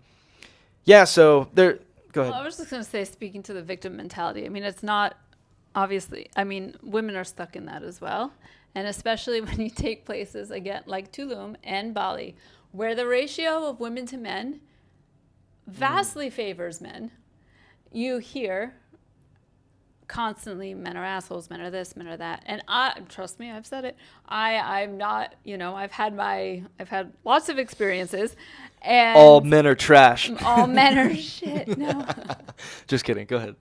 yeah, so there, go ahead. Well, I was just going to say, speaking to the victim mentality, I mean, it's not obviously, I mean, women are stuck in that as well. And especially when you take places, again, like Tulum and Bali, where the ratio of women to men vastly favors men. You hear constantly, men are assholes, men are this, men are that. And trust me, I've said it. I'm not, I've had lots of experiences. And all men are trash. All men are shit. No. Just kidding. Go ahead.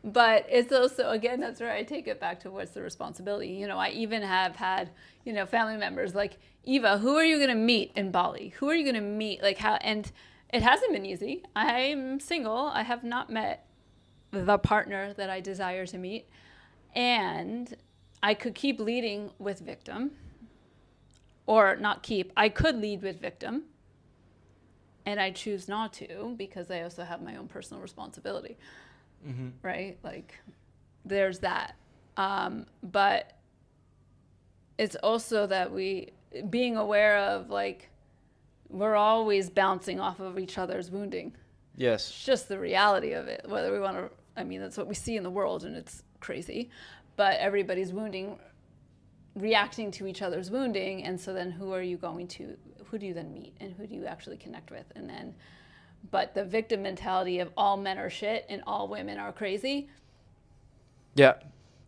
But it's also, again, that's where I take it back to what's the responsibility. I even have had, family members like, Eva, who are you going to meet in Bali? Who are you going to meet? Like how, and it hasn't been easy. I'm single. I have not met the partner that I desire to meet. And I could keep leading with victim, or not keep. I could lead with victim, and I choose not to because I also have my own personal responsibility. Mm-hmm. Right? Like, there's that. But it's also that being aware of, like, we're always bouncing off of each other's wounding. Yes. It's just the reality of it. Whether we want to, I mean, that's what we see in the world, and it's crazy. But everybody's reacting to each other's wounding. And so then who do you then meet, and who do you actually connect with? And then, but the victim mentality of all men are shit and all women are crazy. Yeah.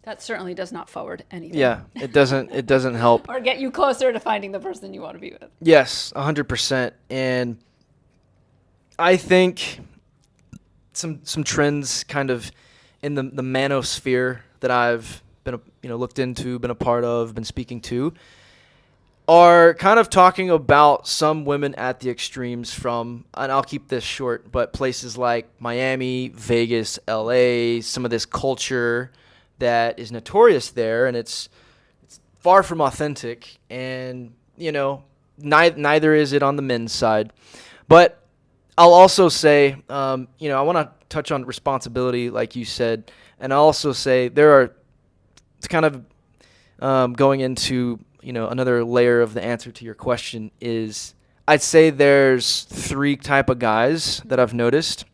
That certainly does not forward anything. Yeah, it doesn't help. Or get you closer to finding the person you want to be with. Yes, 100%. And I think some trends kind of in the manosphere that I've been looked into, been a part of, been speaking to, are kind of talking about some women at the extremes from, and I'll keep this short, but places like Miami, Vegas, LA, some of this culture that is notorious there, and it's far from authentic, and neither is it on the men's side. But I'll also say, I want to touch on responsibility, like you said, and I'll also say it's kind of going into another layer of the answer to your question is, I'd say there's three type of guys that I've noticed.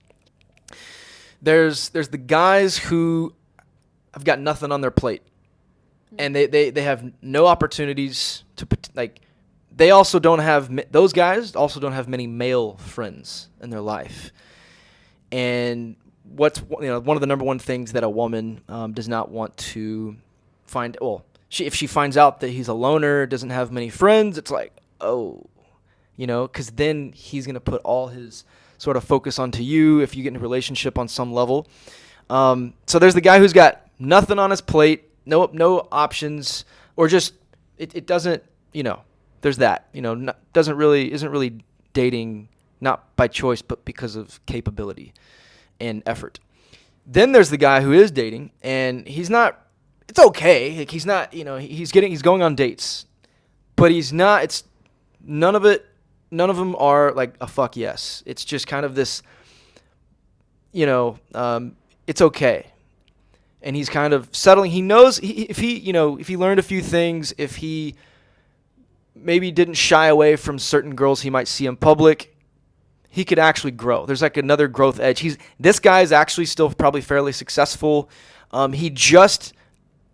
There's the guys who have got nothing on their plate, and they have no opportunities to, like, they also don't have, those guys also don't have many male friends in their life. And what's, one of the number one things that a woman does not want to find, if she finds out that he's a loner, doesn't have many friends, it's like, because then he's going to put all his sort of focus onto you if you get in a relationship on some level. So there's the guy who's got nothing on his plate, no options, or just it doesn't, there's that, isn't really dating, not by choice, but because of capability and effort. Then there's the guy who is dating, and he's not, it's okay. Like, he's not, he's going on dates, but he's not, it's none of them are like a fuck yes. It's just kind of this, it's okay. And he's kind of settling. He knows if he learned a few things, if he maybe didn't shy away from certain girls he might see in public, he could actually grow. There's like another growth edge. This guy is actually still probably fairly successful.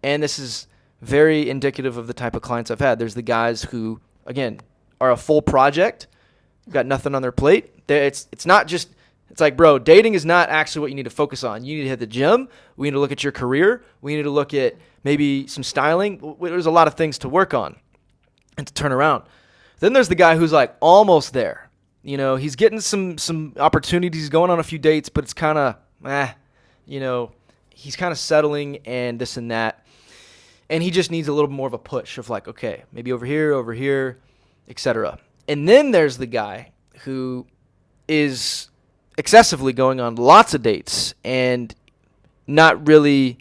And this is very indicative of the type of clients I've had. There's the guys who, again, are a full project, got nothing on their plate. It's not just, it's like, bro, dating is not actually what you need to focus on. You need to hit the gym. We need to look at your career. We need to look at maybe some styling. There's a lot of things to work on and to turn around. Then there's the guy who's like almost there. He's getting some opportunities. He's going on a few dates, but it's kind of, he's kind of settling and this and that. And he just needs a little more of a push of like, okay, maybe over here, etc. And then there's the guy who is excessively going on lots of dates and not really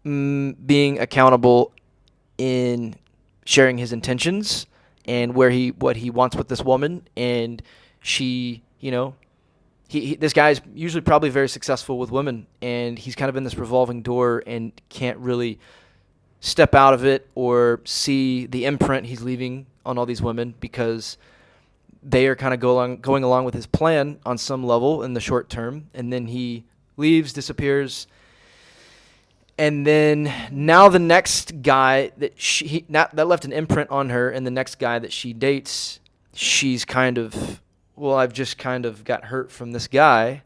being accountable in sharing his intentions and what he wants with this woman, and she, this guy's usually probably very successful with women, and he's kind of in this revolving door and can't really step out of it or see the imprint he's leaving on all these women because they are kind of going along with his plan on some level in the short term, and then he leaves, disappears, and then now the next guy that left an imprint on her, and the next guy that she dates, she's kind of, well, I've just kind of got hurt from this guy,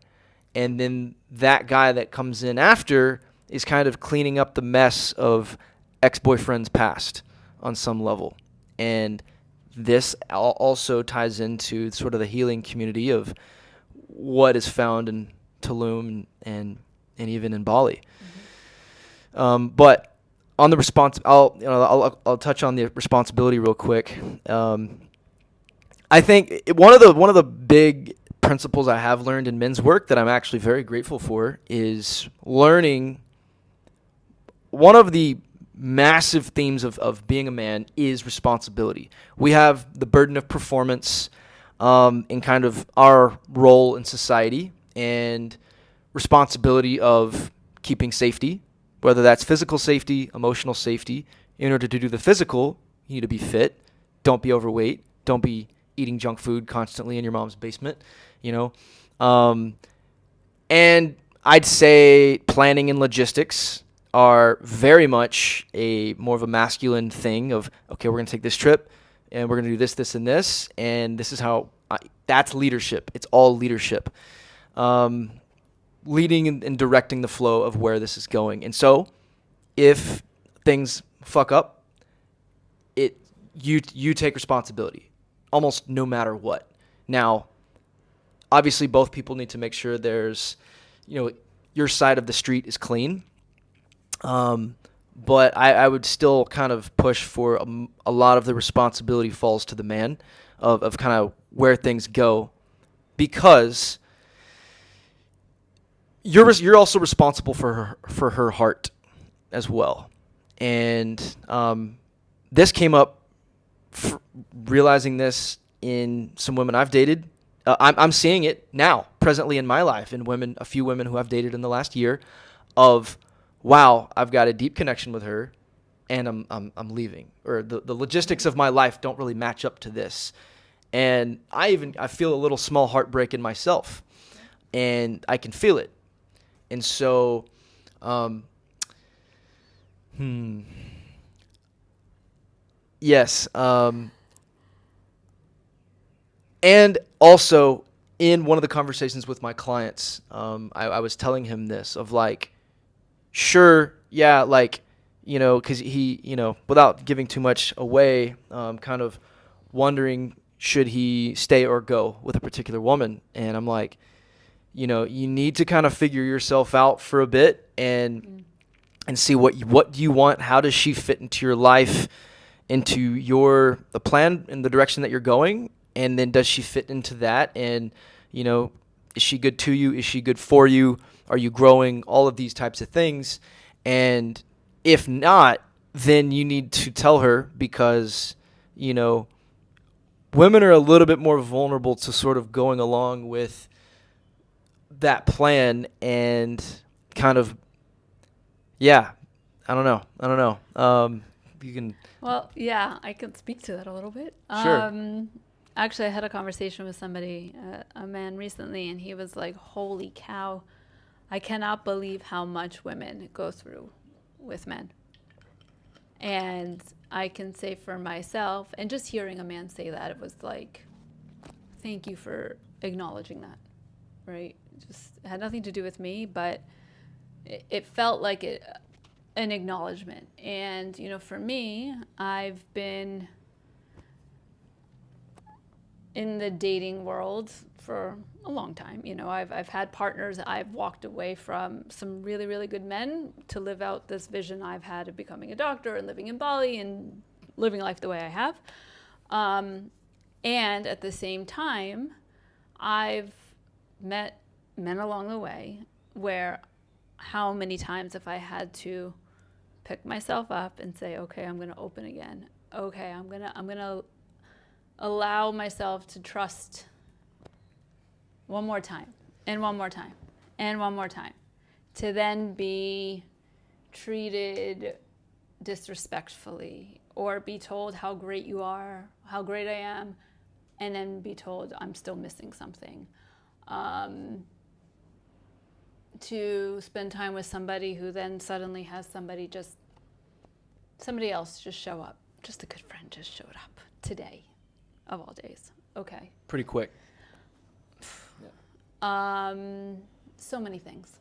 and then that guy that comes in after is kind of cleaning up the mess of ex-boyfriend's past on some level, and this also ties into sort of the healing community of what is found in Tulum and even in Bali. But on the I'll touch on the responsibility real quick. I think one of the big principles I have learned in men's work that I'm actually very grateful for is learning. One of the massive themes of being a man is responsibility. We have the burden of performance in kind of our role in society, and responsibility of keeping safety, whether that's physical safety, emotional safety. In order to do the physical, you need to be fit. Don't be overweight. Don't be eating junk food constantly in your mom's basement, you know. And I'd say planning and logistics are very much more of a masculine thing of, okay, we're going to take this trip and we're going to do this, this, and this. And this is how that's leadership. It's all leadership. Leading and directing the flow of where this is going. And so if things fuck up, you take responsibility almost no matter what. Now, obviously both people need to make sure there's, your side of the street is clean. But I would still kind of push for a lot of the responsibility falls to the man of kind of where things go, because you're also responsible for her heart as well. And this came up realizing this in some women I've dated. I'm seeing it now presently in my life in a few women who I've dated in the last year of, wow, I've got a deep connection with her, and I'm leaving, or the logistics of my life don't really match up to this, and I feel a little small heartbreak in myself, and I can feel it, and so, yes, and also in one of the conversations with my clients, I was telling him this of like, sure, yeah, like, because he, without giving too much away, kind of wondering should he stay or go with a particular woman. And I'm like, you need to kind of figure yourself out for a bit and see what do you want, how does she fit into your life, into the plan and the direction that you're going, and then does she fit into that, and is she good to you, is she good for you, are you growing, all of these types of things. And if not, then you need to tell her, because women are a little bit more vulnerable to sort of going along with that plan, and kind of, yeah, I don't know. You can. Well, yeah, I can speak to that a little bit. Sure. Actually, I had a conversation with somebody, a man recently, and he was like, holy cow, I cannot believe how much women go through with men. And I can say for myself, and just hearing a man say that, it was like, thank you for acknowledging that, right? Just it had nothing to do with me, but it felt like an acknowledgement. And, for me, I've been in the dating world for a long time. I've had partners. I've walked away from some really, really good men to live out this vision I've had of becoming a doctor and living in Bali and living life the way I have. And at the same time, I've met men along the way where how many times have I had to pick myself up and say, okay, I'm going to open again. Okay, I'm going to allow myself to trust one more time. and one more time, and one more time, to then be treated disrespectfully or be told how great you are, how great I am, and then be told I'm still missing something. To spend time with somebody who then suddenly has somebody else just show up. Just a good friend just showed up today, of all days. Okay. Pretty quick. So many things.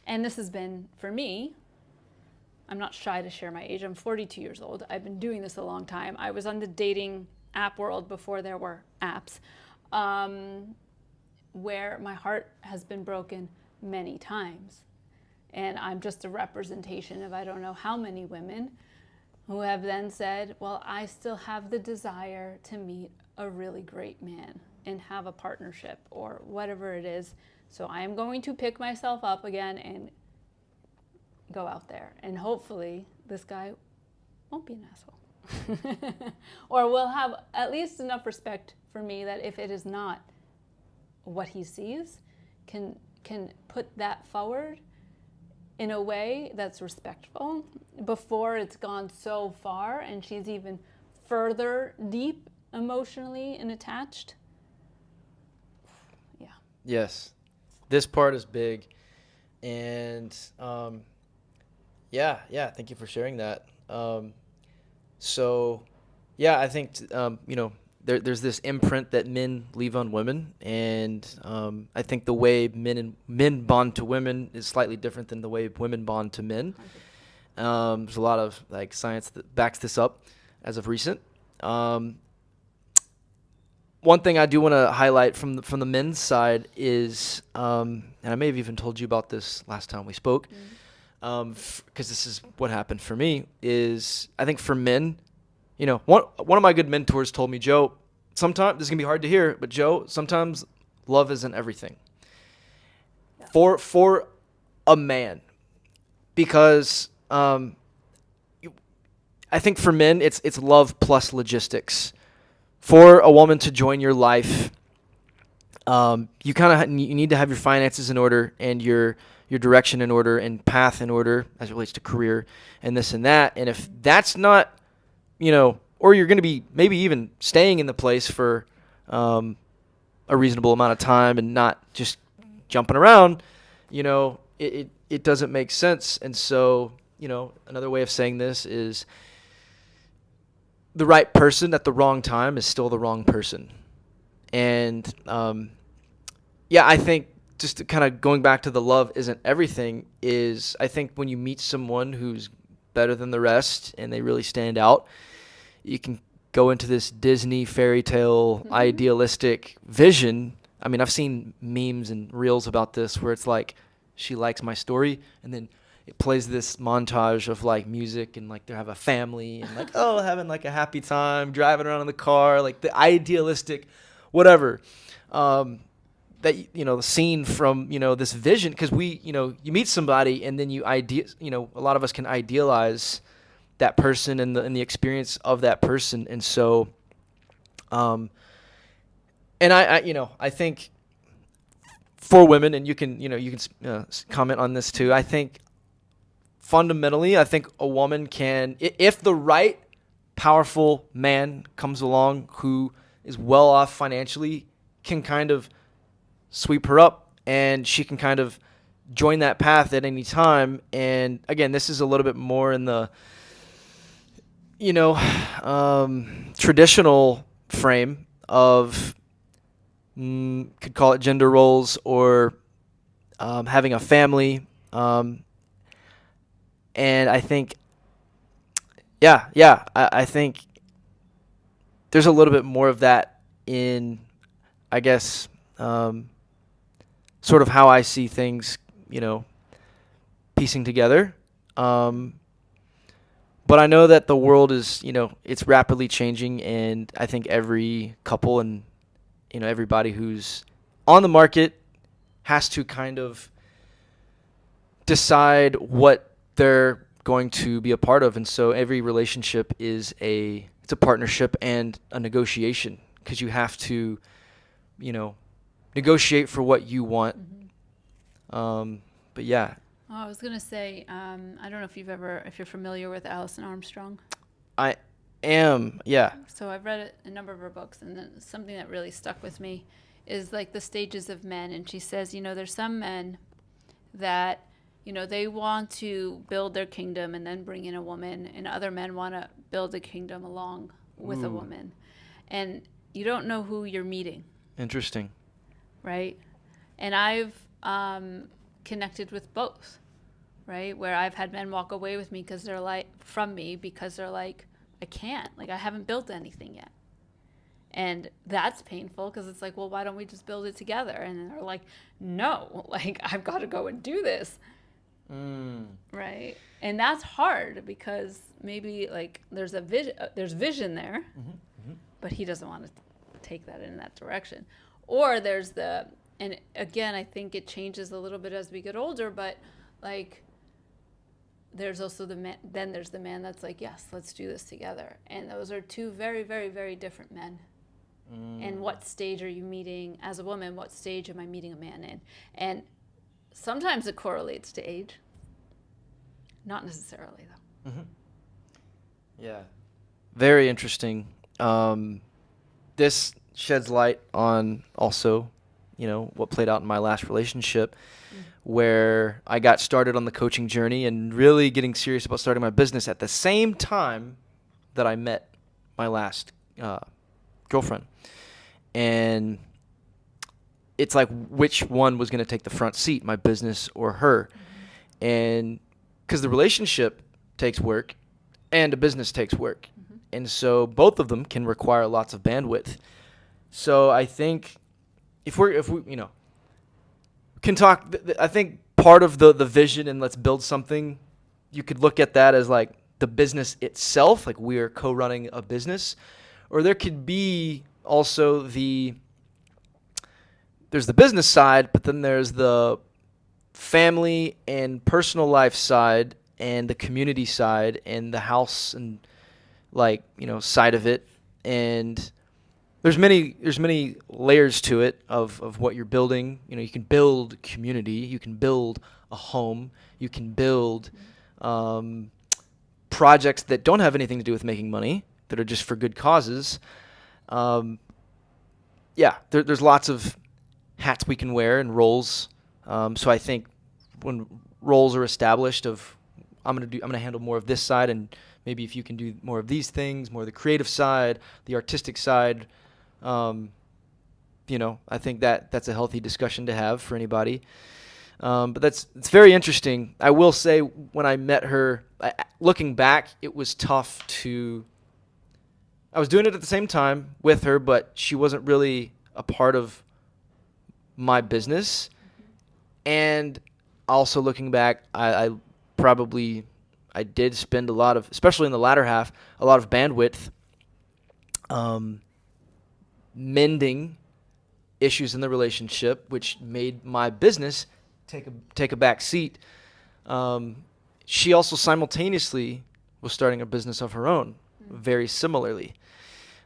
And this has been, for me, I'm not shy to share my age. I'm 42 years old. I've been doing this a long time. I was on the dating app world before there were apps, where my heart has been broken many times. And I'm just a representation of I don't know how many women who have then said, well, I still have the desire to meet a really great man and have a partnership or whatever it is. So I am going to pick myself up again and go out there. And hopefully this guy won't be an asshole. Or will have at least enough respect for me that if it is not what he sees, can put that forward in a way that's respectful before it's gone so far and she's even further deep emotionally and attached. Yeah. Yes. This part is big. And yeah, thank you for sharing that. So yeah, I think there's this imprint that men leave on women, and I think the way men bond to women is slightly different than the way women bond to men. There's a lot of like science that backs this up as of recent. One thing I do want to highlight from the men's side is, and I may have even told you about this last time we spoke, because this is what happened for me, is I think for men, one of my good mentors told me, Joe, sometimes, this is going to be hard to hear, but Joe, sometimes love isn't everything. Yeah. For a man. Because I think for men, it's love plus logistics. For a woman to join your life, you need to have your finances in order and your direction in order and path in order as it relates to career and this and that. And if that's not, or you're going to be maybe even staying in the place for a reasonable amount of time and not just jumping around, it doesn't make sense. And so, another way of saying this is the right person at the wrong time is still the wrong person. And I think just kind of going back to the love isn't everything is I think when you meet someone who's better than the rest and they really stand out, you can go into this Disney fairy tale idealistic vision. I mean, I've seen memes and reels about this where it's like, she likes my story, and then it plays this montage of like music and like they have a family and like, having like a happy time, driving around in the car, like the idealistic whatever. That, the scene from, this vision, because you meet somebody and then a lot of us can idealize that person and the experience of that person. And so, and I think for women, and you can comment on this too. I think fundamentally, I think a woman can, if the right powerful man comes along who is well off financially, can kind of sweep her up and she can kind of join that path at any time. And again, this is a little bit more in the traditional frame of could call it gender roles or having a family, and I think I think there's a little bit more of that in, I guess, sort of how I see things, piecing together. But I know that the world is, it's rapidly changing, and I think every couple and, everybody who's on the market has to kind of decide what they're going to be a part of. And so every relationship is it's a partnership and a negotiation, because you have to, negotiate for what you want. Mm-hmm. But yeah, Oh, I was gonna say, I don't know if you're familiar with Alison Armstrong. I am. Yeah. So I've read a number of her books, and then something that really stuck with me is like the stages of men. And she says, there's some men that, they want to build their kingdom and then bring in a woman, and other men want to build a kingdom along with a Ooh, woman. And you don't know who you're meeting, interesting. right? And I've connected with both, right? Where I've had men walk away with me because they're like, from me, because they're like, I can't, like, I haven't built anything yet. And that's painful because it's like, well, why don't we just build it together? And they're like, no, like, I've got to go and do this. Mm. Right. And that's hard because maybe like there's vision there, Mm-hmm. Mm-hmm. but he doesn't want to take that in that direction. Or and again, I think it changes a little bit as we get older, but like there's also there's the man that's like, yes, let's do this together. And those are two very, very, very different men. And what stage are you meeting as a woman? What stage am I meeting a man in? And sometimes it correlates to age. Not necessarily, though. Mm-hmm. Yeah. Very interesting. This sheds light on also, what played out in my last relationship, where I got started on the coaching journey and really getting serious about starting my business at the same time that I met my last girlfriend. And it's like which one was going to take the front seat, my business or her. Mm-hmm. And because the relationship takes work and a business takes work. Mm-hmm. And so both of them can require lots of bandwidth. So I think if we can talk, I think part of the vision and let's build something, you could look at that as like the business itself, like we are co-running a business, or there could be also there's the business side, but then there's the family and personal life side and the community side and the house and side of it. And there's many layers to it of what you're building. You can build community, you can build a home, you can build projects that don't have anything to do with making money, that are just for good causes. There's lots of hats we can wear and roles. So I think when roles are established of I'm gonna handle more of this side, and maybe if you can do more of these things, more of the creative side, the artistic side, I think that's a healthy discussion to have for anybody. But it's very interesting. I will say when I met her, looking back, it was tough I was doing it at the same time with her, but she wasn't really a part of my business. And also looking back, I did spend a lot of, especially in the latter half, a lot of bandwidth mending issues in the relationship, which made my business take a back seat. She also simultaneously was starting a business of her own, very similarly.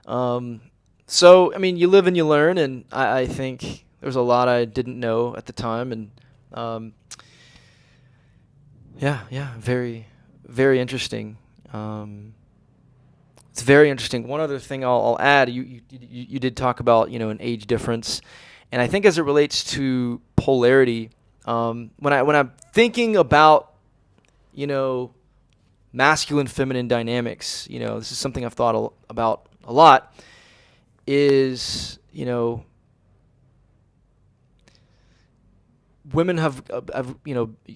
So, you live and you learn, and I think there was a lot I didn't know at the time, and very, very interesting. It's very interesting. One other thing I'll add, you did talk about an age difference, and I think as it relates to polarity, when I'm thinking about masculine feminine dynamics, this is something I've thought about a lot. Is women have a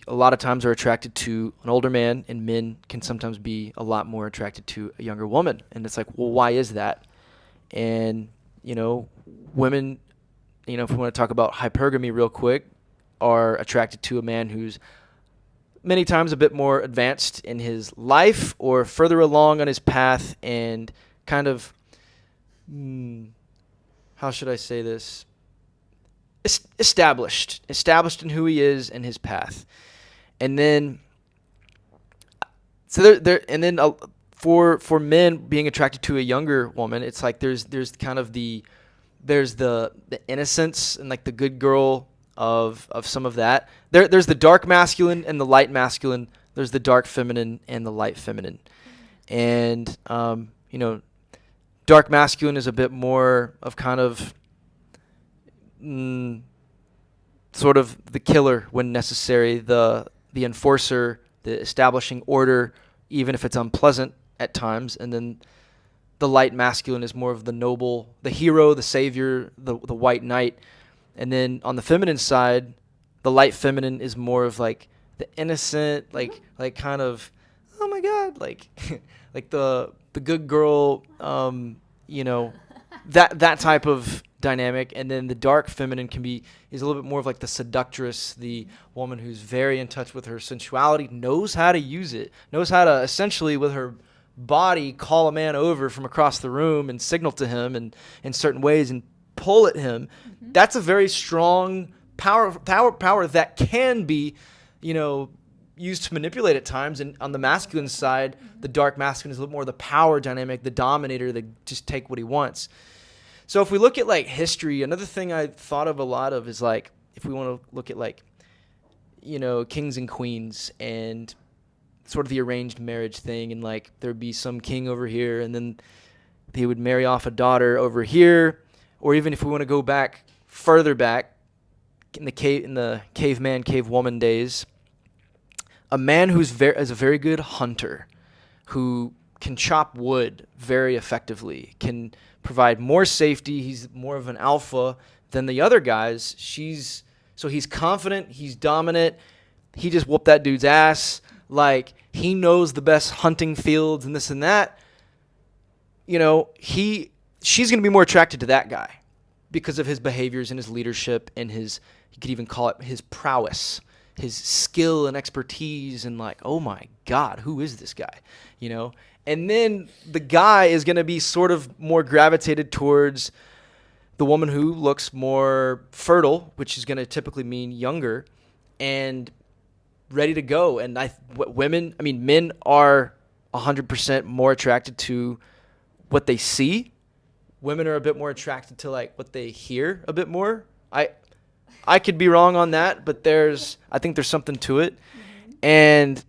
lot of times are attracted to an older man, and men can sometimes be a lot more attracted to a younger woman. And it's like, well, why is that? And women, if we want to talk about hypergamy real quick, are attracted to a man who's many times a bit more advanced in his life or further along on his path, and kind of how should I say this? Established in who he is and his path. And then, for men being attracted to a younger woman, it's like there's kind of the there's the innocence and like the good girl of some of that. There's the dark masculine and the light masculine. There's the dark feminine and the light feminine. And you know, dark masculine is a bit more of kind of sort of the killer when necessary, the enforcer, the establishing order, even if it's unpleasant at times. And then the light masculine is more of the noble, the hero, the savior, the white knight. And then on the feminine side, the light feminine is more of like the innocent, like kind of, oh my God, like like the good girl, you know, that type of dynamic. And then the dark feminine is a little bit more of like the seductress, the woman who's very in touch with her sensuality, knows how to use it, knows how to essentially with her body call a man over from across the room and signal to him in certain ways and pull at him. Mm-hmm. That's a very strong power that can be, you know, used to manipulate at times. And on the masculine side, the dark masculine is a little more the power dynamic, the dominator that just take what he wants. So if we look at like history, another thing I thought of a lot of is like, if we want to look at like, you know, kings and queens and sort of the arranged marriage thing, and like there'd be some king over here and then he would marry off a daughter over here. Or even if we want to go back further back in the caveman, cavewoman days, a man is a very good hunter, who can chop wood very effectively, can provide more safety. He's more of an alpha than the other guys. So he's confident, he's dominant. He just whooped that dude's ass. Like, he knows the best hunting fields and this and that. You know, she's going to be more attracted to that guy because of his behaviors and his leadership and you could even call it his prowess, his skill and expertise, and like, oh my God, who is this guy? You know? And then the guy is going to be sort of more gravitated towards the woman who looks more fertile, which is going to typically mean younger and ready to go. And men are 100% more attracted to what they see. Women are a bit more attracted to like what they hear a bit more. I could be wrong on that, but I think there's something to it. Mm-hmm. And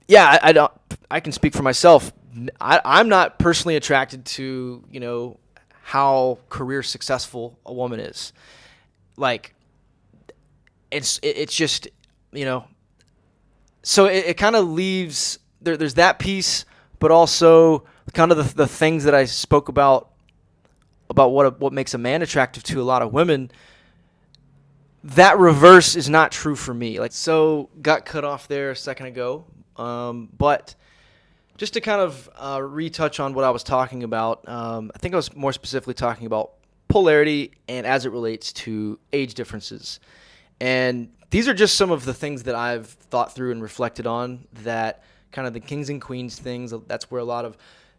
yeah, I can speak for myself. I'm not personally attracted to, you know, how career successful a woman is. Like, it's just, you know, so it kind of leaves there's that piece, but also kind of the things that I spoke about what makes a man attractive to a lot of women. That reverse is not true for me. Like, so got cut off there a second ago. But just to kind of retouch on what I was talking about, I think I was more specifically talking about polarity and as it relates to age differences. And these are just some of the things that I've thought through and reflected on, that kind of the kings and queens things, that's where a lot of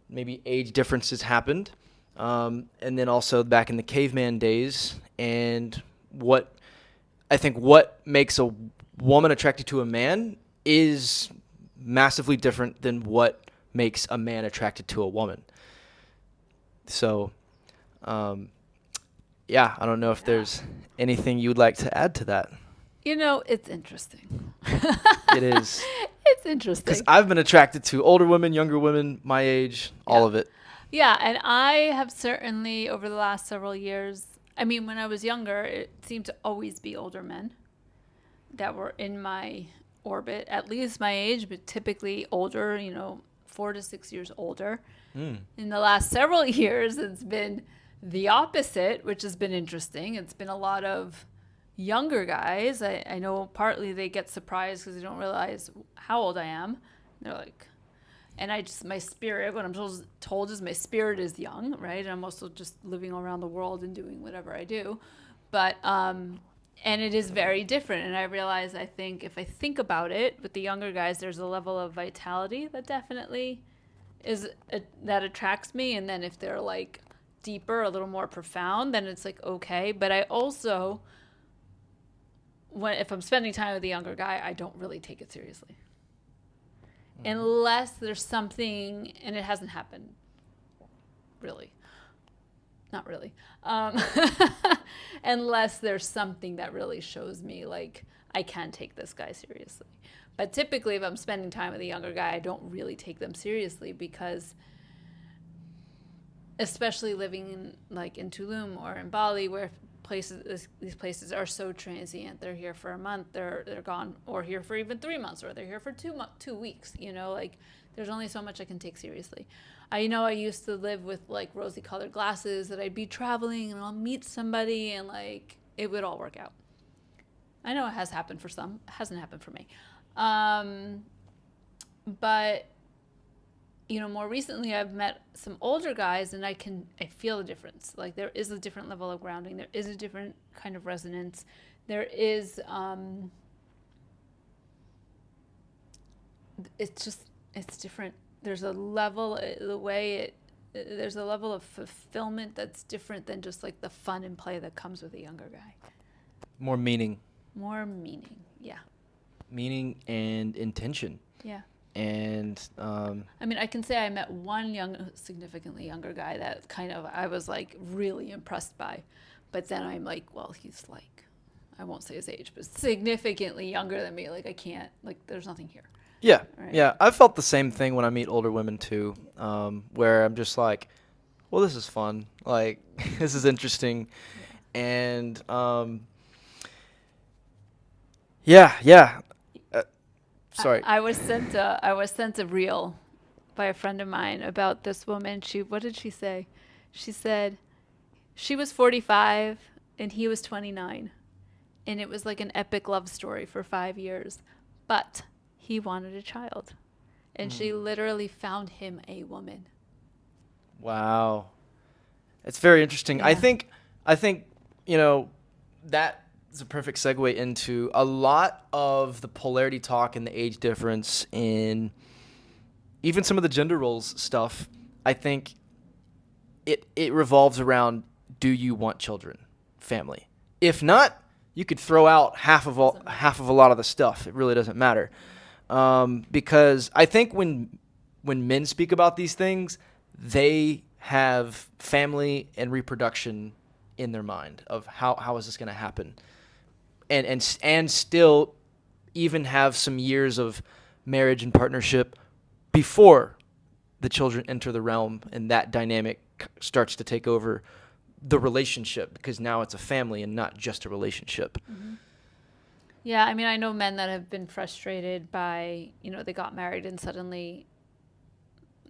maybe age differences happened. And then also back in the caveman days, and what makes a woman attracted to a man is massively different than what makes a man attracted to a woman. So, yeah, I don't know if there's anything you'd like to add to that. You know, it's interesting. It is. It's interesting. Because I've been attracted to older women, younger women, my age, all of it. Yeah, and I have certainly, over the last several years, I mean, when I was younger, it seemed to always be older men that were in my orbit, at least my age, but typically older, 4 to 6 years older. In the last several years, it's been the opposite, which has been interesting. It's been a lot of younger guys. I know partly they get surprised because they don't realize how old I am. They're like, and my spirit, what I'm told is my spirit is young, right? And I'm also just living around the world and doing whatever I do. But, and it is very different. And I realize, I think, if I think about it, with the younger guys, there's a level of vitality that definitely that attracts me. And then if they're like deeper, a little more profound, then it's like, okay. But I also, if I'm spending time with a younger guy, I don't really take it seriously. Unless there's something, and it hasn't happened, really. not really. Unless there's something that really shows me like I can take this guy seriously. But typically, if I'm spending time with a younger guy, I don't really take them seriously because, especially living in Tulum or in Bali, where these places are so transient. They're here for a month, they're gone, or here for even 3 months, or they're here for 2 weeks. Like there's only so much I can take seriously. I used to live with like rosy colored glasses that I'd be traveling and I'll meet somebody and like it would all work out. I know it has happened for some, it hasn't happened for me. But more recently I've met some older guys and I feel the difference. Like there is a different level of grounding. There is a different kind of resonance. There is, it's different. There's a level, there's a level of fulfillment that's different than just like the fun and play that comes with a younger guy. More meaning. More meaning. Yeah. Meaning and intention. Yeah. And I can say I met one significantly younger guy that kind of I was like really impressed by, but then I'm like, well, he's like, I won't say his age, but significantly younger than me. Like I can't, like there's nothing here. Yeah, right? yeah. I felt the same thing when I meet older women too, where I'm just like, well, this is fun. Like this is interesting, and yeah. Sorry. I was sent a reel by a friend of mine about this woman. What did she say? She said she was 45 and he was 29. And it was like an epic love story for 5 years. But he wanted a child. And she literally found him a woman. Wow. It's very interesting. Yeah. I think that is a perfect segue into a lot of the polarity talk and the age difference in even some of the gender roles stuff. I think it revolves around, do you want children, family? If not, you could throw out half of a lot of the stuff. It really doesn't matter. Because I think when men speak about these things, they have family and reproduction in their mind of how is this going to happen. And still even have some years of marriage and partnership before the children enter the realm and that dynamic starts to take over the relationship, because now it's a family and not just a relationship. Mm-hmm. Yeah, I know men that have been frustrated by, they got married and suddenly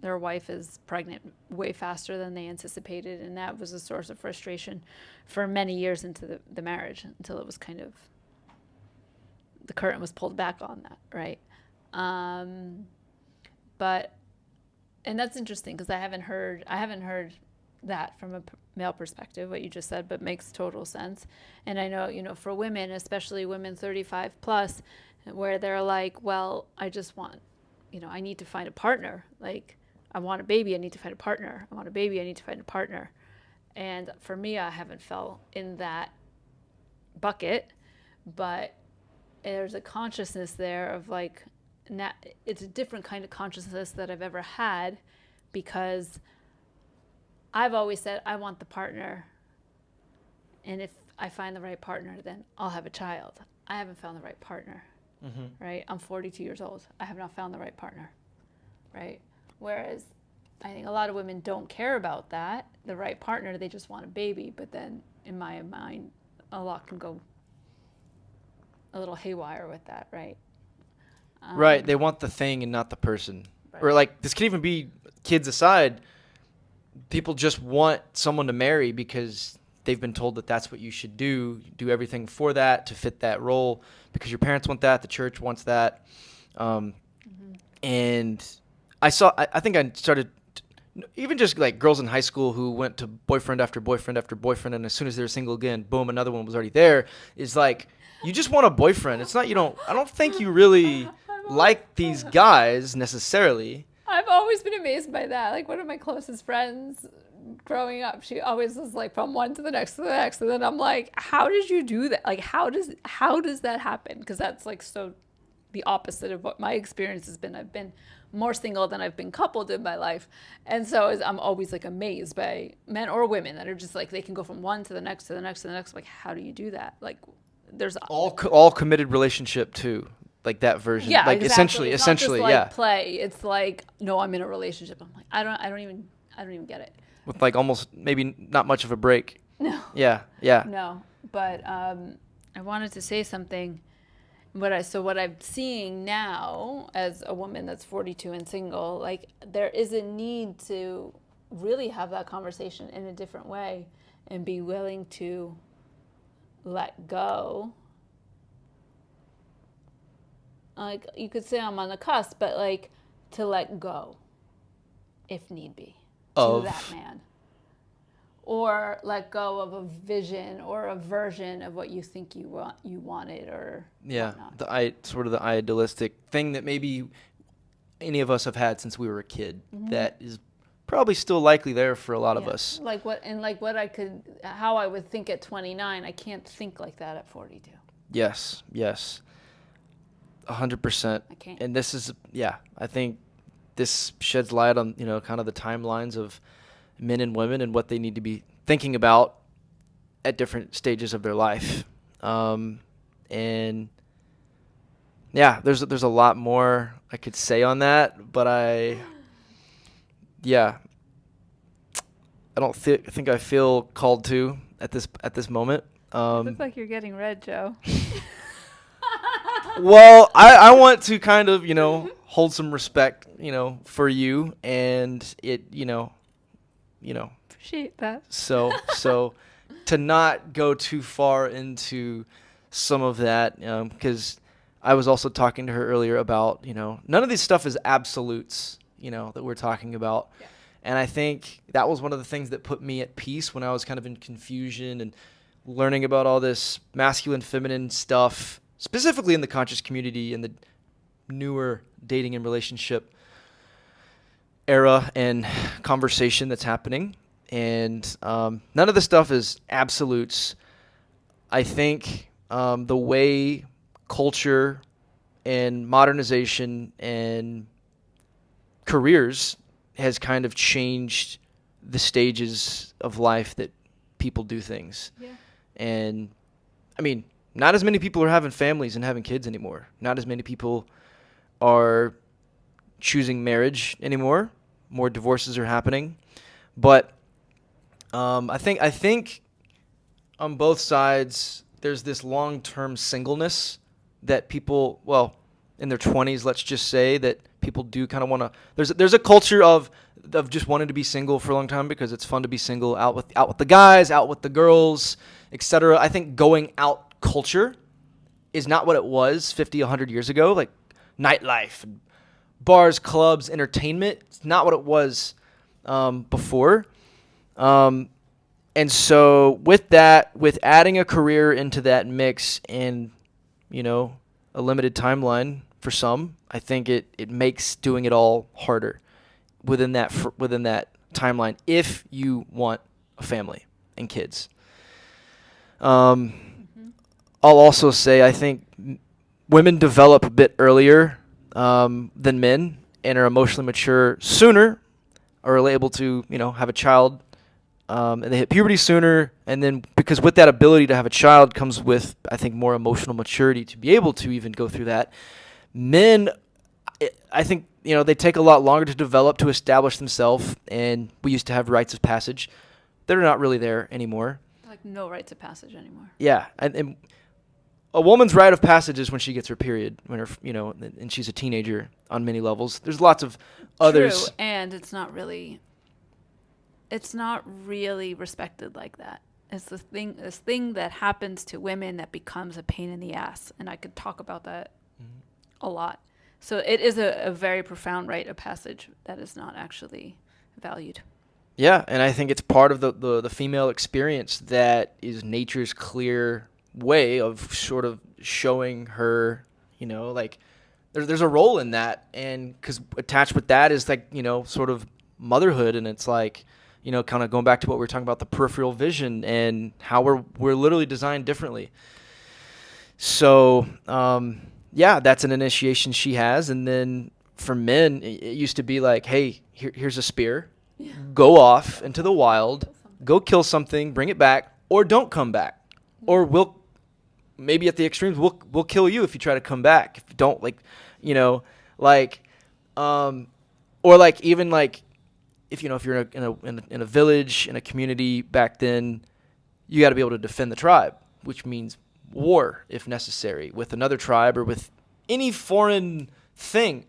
their wife is pregnant way faster than they anticipated, and that was a source of frustration for many years into the marriage until it was kind of the curtain was pulled back on that, right? And that's interesting because I haven't heard that from a male perspective, what you just said, but makes total sense. And I know, for women, especially women 35 plus, where they're like, well, I just want, I need to find a partner. Like, I want a baby, I need to find a partner. I want a baby, I need to find a partner. And for me, I haven't fell in that bucket, but there's a consciousness there of like, it's a different kind of consciousness that I've ever had, because I've always said I want the partner, and if I find the right partner, then I'll have a child. I haven't found the right partner, right? I'm 42 years old. I have not found the right partner, right? Whereas I think a lot of women don't care about that, the right partner. They just want a baby. But then in my mind, a lot can go a little haywire with that, right? Right. They want the thing and not the person. Right. Or like, this could even be, kids aside, people just want someone to marry because they've been told that that's what you should do everything for that, to fit that role, because your parents want that, the church wants that. And I think I started, even just like girls in high school who went to boyfriend after boyfriend after boyfriend, and as soon as they were single again, boom, another one was already there. Is like, you just want a boyfriend. It's not, I don't think you really like these guys necessarily. I've always been amazed by that. Like, one of my closest friends growing up, she always was like from one to the next to the next. And then I'm like, how did you do that? Like, how does that happen? Because that's like so the opposite of what my experience has been. I've been more single than I've been coupled in my life. And so I'm always like amazed by men or women that are just like, they can go from one to the next, to the next, to the next. Like, how do you do that? Like, there's All committed relationship too, like that version. yeah, Like exactly. It's not just essentially, like yeah. play. It's like, no, I'm in a relationship. I'm like, I don't even get it. With like almost maybe not much of a break. No. Yeah, yeah. No, but I wanted to say something. What I'm seeing now as a woman that's 42 and single, like there is a need to really have that conversation in a different way and be willing to let go. Like you could say I'm on the cusp, but like to let go, if need be, to that man. Or let go of a vision or a version of what you think you wanted or whatnot. Sort of the idealistic thing that maybe any of us have had since we were a kid that is probably still likely there for a lot of us. How I would think at 29, I can't think like that at 42. Yes, 100%. I can't. And this is, I think this sheds light on, kind of the timelines of men and women and what they need to be thinking about at different stages of their life. And there's a lot more I could say on that, but I don't think I feel called to at this moment. You look like you're getting red, Joe. Well, I want to kind of, hold some respect, for you and it, Appreciate that. So to not go too far into some of that, because I was also talking to her earlier about, none of this stuff is absolutes, that we're talking about. Yeah. And I think that was one of the things that put me at peace when I was kind of in confusion and learning about all this masculine, feminine stuff, specifically in the conscious community and the newer dating and relationship era and conversation that's happening. And none of this stuff is absolutes. I think the way culture and modernization and careers has kind of changed the stages of life that people do things. Yeah. And I mean, not as many people are having families and having kids anymore. Not as many people are choosing marriage anymore. More divorces are happening. But I think on both sides, there's this long-term singleness that people, well, in their 20s, let's just say, that people do kind of want to. There's a culture of just wanting to be single for a long time because it's fun to be single, out with the guys, out with the girls, etc. I think going out culture is not what it was 50, 100 years ago. Like nightlife, bars, clubs, entertainment. It's not what it was before. And so with that, with adding a career into that mix and, a limited timeline for some, I think it makes doing it all harder within that timeline if you want a family and kids. I'll also say I think women develop a bit earlier than men and are emotionally mature sooner, or are able to, have a child, and they hit puberty sooner. And then because with that ability to have a child comes with, I think, more emotional maturity to be able to even go through that. Men, I think, they take a lot longer to develop, to establish themselves. And we used to have rites of passage. They're not really there anymore. Like no rites of passage anymore. Yeah. And a woman's rite of passage is when she gets her period, when her, and she's a teenager on many levels. There's lots of others. True, and it's not really respected like that. It's this thing that happens to women that becomes a pain in the ass, and I could talk about that a lot. So it is a very profound rite of passage that is not actually valued. Yeah, and I think it's part of the female experience that is nature's clear way of sort of showing her, like there's a role in that, and because attached with that is like, sort of motherhood, and it's like, kind of going back to what we were talking about, the peripheral vision and how we're literally designed differently. So, that's an initiation she has, and then for men, it used to be like, hey, here's a spear, go off into the wild, go kill something, bring it back, or don't come back, or we'll maybe at the extremes we'll kill you if you try to come back. If you don't, like, you know, like, or like even like if you're in a village, in a community back then, you got to be able to defend the tribe, which means war if necessary with another tribe or with any foreign thing.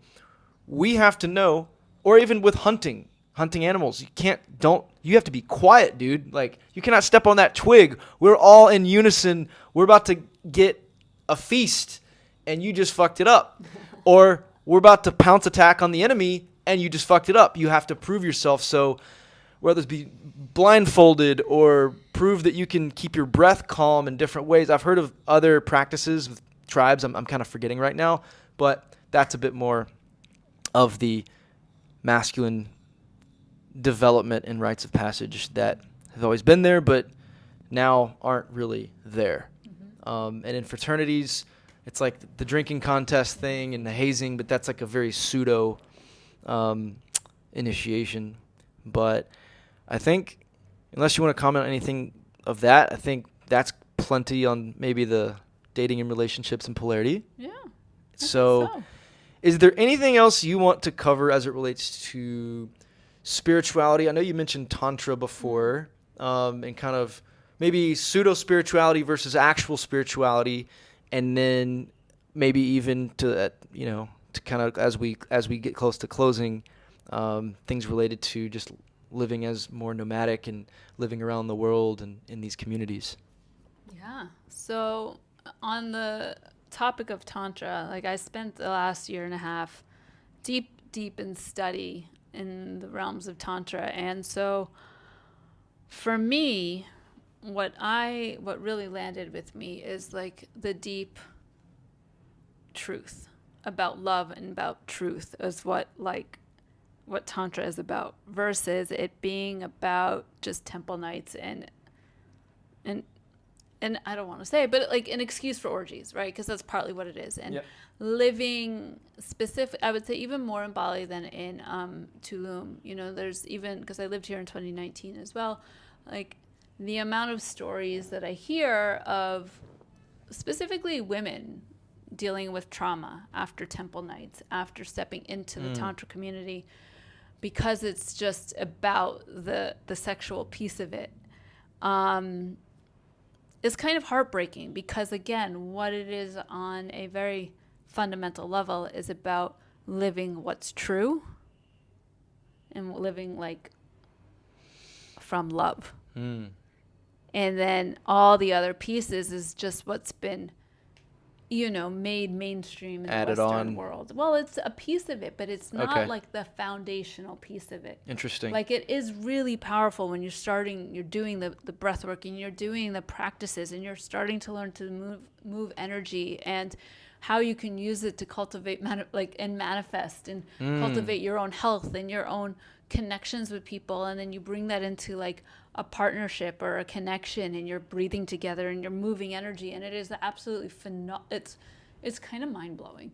We have to know, or even with hunting animals, you have to be quiet, dude. Like, you cannot step on that twig. We're all in unison. We're about to get a feast and you just fucked it up. Or we're about to pounce attack on the enemy and you just fucked it up. You have to prove yourself. So whether it's be blindfolded or prove that you can keep your breath calm in different ways. I've heard of other practices with tribes. I'm kind of forgetting right now, but that's a bit more of the masculine development and rites of passage that have always been there, but now aren't really there. And in fraternities, it's like the drinking contest thing and the hazing, but that's like a very pseudo initiation. But I think, unless you want to comment on anything of that, I think that's plenty on maybe the dating and relationships and polarity. Yeah. So is there anything else you want to cover as it relates to spirituality? I know you mentioned Tantra before, and kind of maybe pseudo-spirituality versus actual spirituality, and then maybe even to kind of as we get close to closing, things related to just living as more nomadic and living around the world and in these communities. Yeah. So on the topic of Tantra, like, I spent the last year and a half deep in study in the realms of Tantra. And so for me, what really landed with me is like the deep truth about love and about truth is what Tantra is about, versus it being about just temple nights and I don't want to say, but like an excuse for orgies, right? Because that's partly what it is. And living specific, I would say even more in Bali than in Tulum. There's even, because I lived here in 2019 as well, like the amount of stories that I hear of specifically women dealing with trauma after temple nights, after stepping into the Tantra community, because it's just about the sexual piece of it. It's kind of heartbreaking because, again, what it is on a very fundamental level is about living what's true and living like from love. And then all the other pieces is just what's been, made mainstream in Added the Western on. world. Well, it's a piece of it, but it's not like the foundational piece of it. Interesting. Like, it is really powerful when you're doing the breath work and you're doing the practices and you're starting to learn to move energy and how you can use it to cultivate and manifest and cultivate your own health and your own connections with people. And then you bring that into like a partnership or a connection, and you're breathing together and you're moving energy, and it is absolutely phenomenal. It's kind of mind-blowing.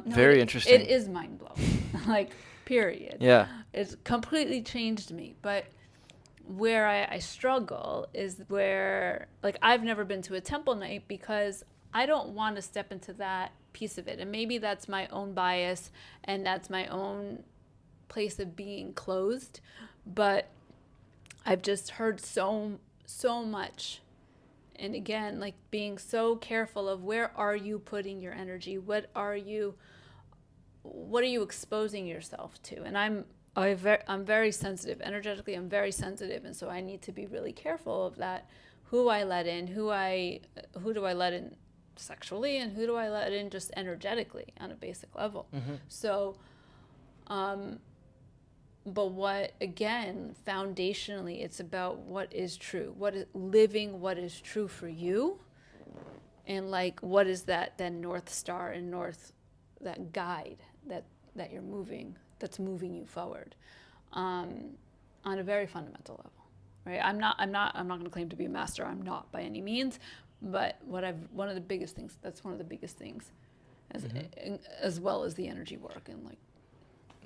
Very interesting. It is mind-blowing. Like, period. Yeah. It's completely changed me. But where I struggle is where, like, I've never been to a temple night because I don't want to step into that piece of it. And maybe that's my own bias and that's my own place of being closed. But I've just heard so much. And again, like, being so careful of where are you putting your energy? What are you exposing yourself to? And I'm very sensitive. Energetically, I'm very sensitive. And so I need to be really careful of that. Who I let in, who do I let in sexually, and who do I let in just energetically on a basic level? So, but what, again, foundationally, it's about what is true, living what is true for you, and like, what is that then North Star and that guide that you're moving, that's moving you forward, on a very fundamental level, right? I'm not going to claim to be a master. I'm not by any means, but one of the biggest things, as well as the energy work and like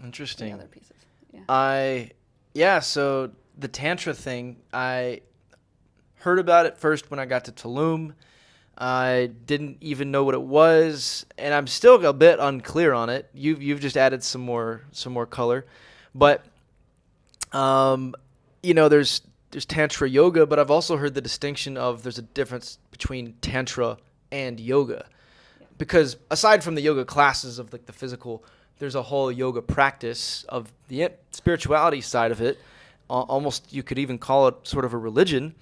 Interesting. other pieces. Yeah. So the Tantra thing, I heard about it first when I got to Tulum. I didn't even know what it was, and I'm still a bit unclear on it. You've just added some more color, but there's Tantra yoga, but I've also heard the distinction of there's a difference between Tantra and yoga, because aside from the yoga classes of like the physical, there's a whole yoga practice of the spirituality side of it. Almost you could even call it sort of a religion,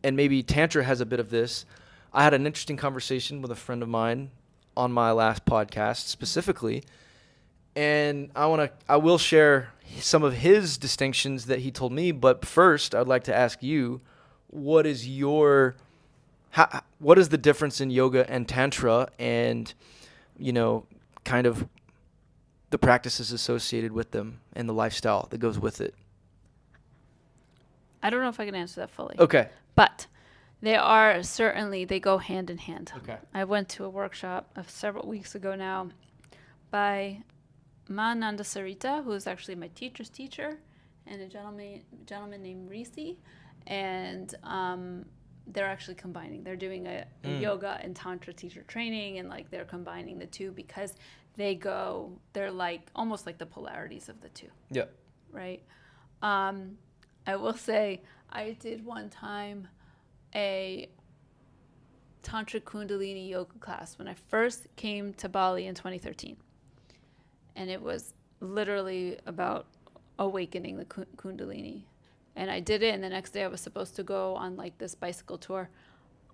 and maybe Tantra has a bit of this. I had an interesting conversation with a friend of mine on my last podcast specifically, and I will share some of his distinctions that he told me. But first, I'd like to ask you, what is the difference in yoga and Tantra, and kind of the practices associated with them and the lifestyle that goes with it? I don't know if I can answer that fully. Okay. But they go hand in hand. Okay. I went to a workshop several weeks ago now by Ma Nanda Sarita, who is actually my teacher's teacher, and a gentleman named Risi. And they're actually combining. They're doing a yoga and Tantra teacher training, and like they're combining the two because they're like almost like the polarities of the two. Yeah. Right? I will say I did one time a Tantra Kundalini yoga class when I first came to Bali in 2013. And it was literally about awakening the Kundalini. And I did it, and the next day I was supposed to go on like this bicycle tour.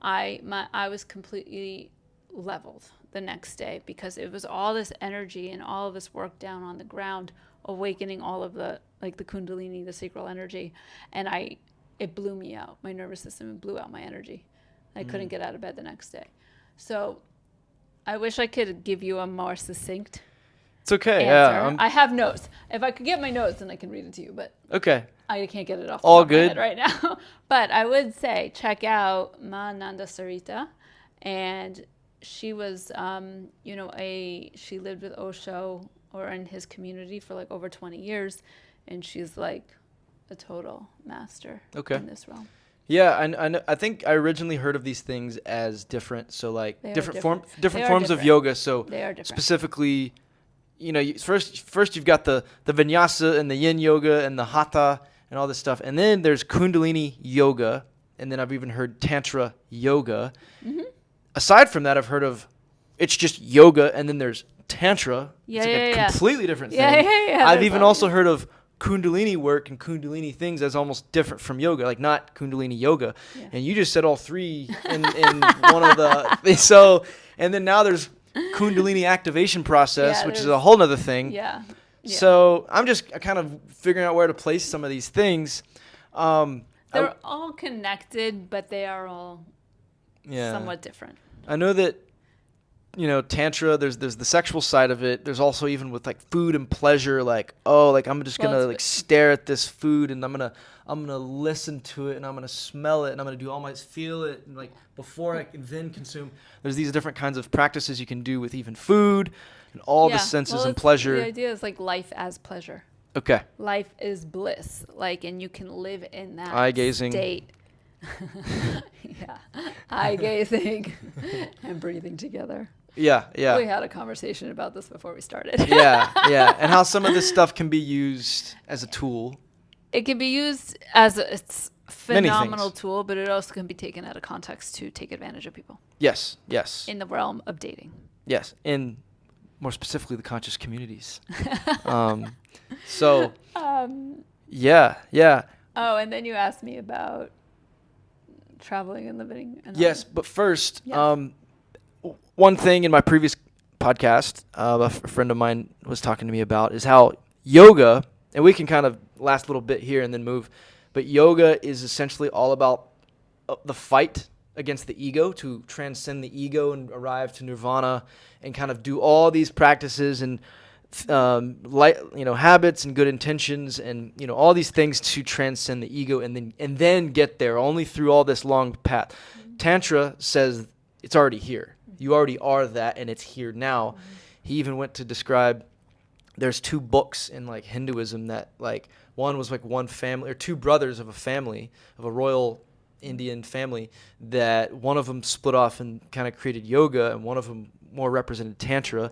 I was completely leveled the next day because it was all this energy and all of this work down on the ground, awakening all of the Kundalini, the sacral energy. And it blew me out. My nervous system blew out my energy. I couldn't get out of bed the next day. So I wish I could give you a more succinct It's okay. answer. Yeah. I have notes. If I could get my notes, then I can read it to you. But Okay. I can't get it off the All top of my good. head right now. But I would say check out Ma Nanda Sarita. And she was, she lived with Osho or in his community for like over 20 years. And she's like a total master in this realm. Yeah, I think I originally heard of these things as different. So like different forms of different. yoga. So They are different. specifically, first you've got the vinyasa and the yin yoga and the hatha and all this stuff, and then there's Kundalini yoga, and then I've even heard Tantra yoga. Mm-hmm. Aside from that, I've heard of it's just yoga, and then there's Tantra. Yeah, it's like a completely different thing. Yeah. I've even also heard of Kundalini work and Kundalini things as almost different from yoga, like not Kundalini yoga. Yeah. And you just said all three in one of the so, and then now there's Kundalini activation process, which is a whole nother thing. Yeah. So I'm just kind of figuring out where to place some of these things. They're all connected, but they are all somewhat different. I know that, Tantra, there's the sexual side of it. There's also even with like food and pleasure, like, I'm just going to like stare at this food, and I'm going to listen to it, and I'm going to smell it, and I'm going to do all my feel it, and like before I can then consume. There's these different kinds of practices you can do with even food and all the senses and pleasure. The idea is like life as pleasure. Okay. Life is bliss, and you can live in that Eye gazing. state. Yeah, eye gazing and breathing together. Yeah. We had a conversation about this before we started. Yeah, and how some of this stuff can be used as a tool. It can be used as a phenomenal tool, but it also can be taken out of context to take advantage of people. Yes. In the realm of dating. Yes, in more specifically the conscious communities. Yeah. Oh, and then you asked me about traveling and living. Yes, but first, one thing in my previous podcast, a friend of mine was talking to me about is how yoga, and we can kind of last a little bit here and then move, but yoga is essentially all about the fight against the ego, to transcend the ego and arrive to nirvana, and kind of do all these practices and habits and good intentions and all these things to transcend the ego and then get there only through all this long path. Mm-hmm. Tantra says it's already here. You already are that, and it's here now. Mm-hmm. He even went to describe there's two books in like Hinduism that like one was like one family or two brothers of a family of a royal Indian family that one of them split off and kind of created yoga and one of them more represented tantra,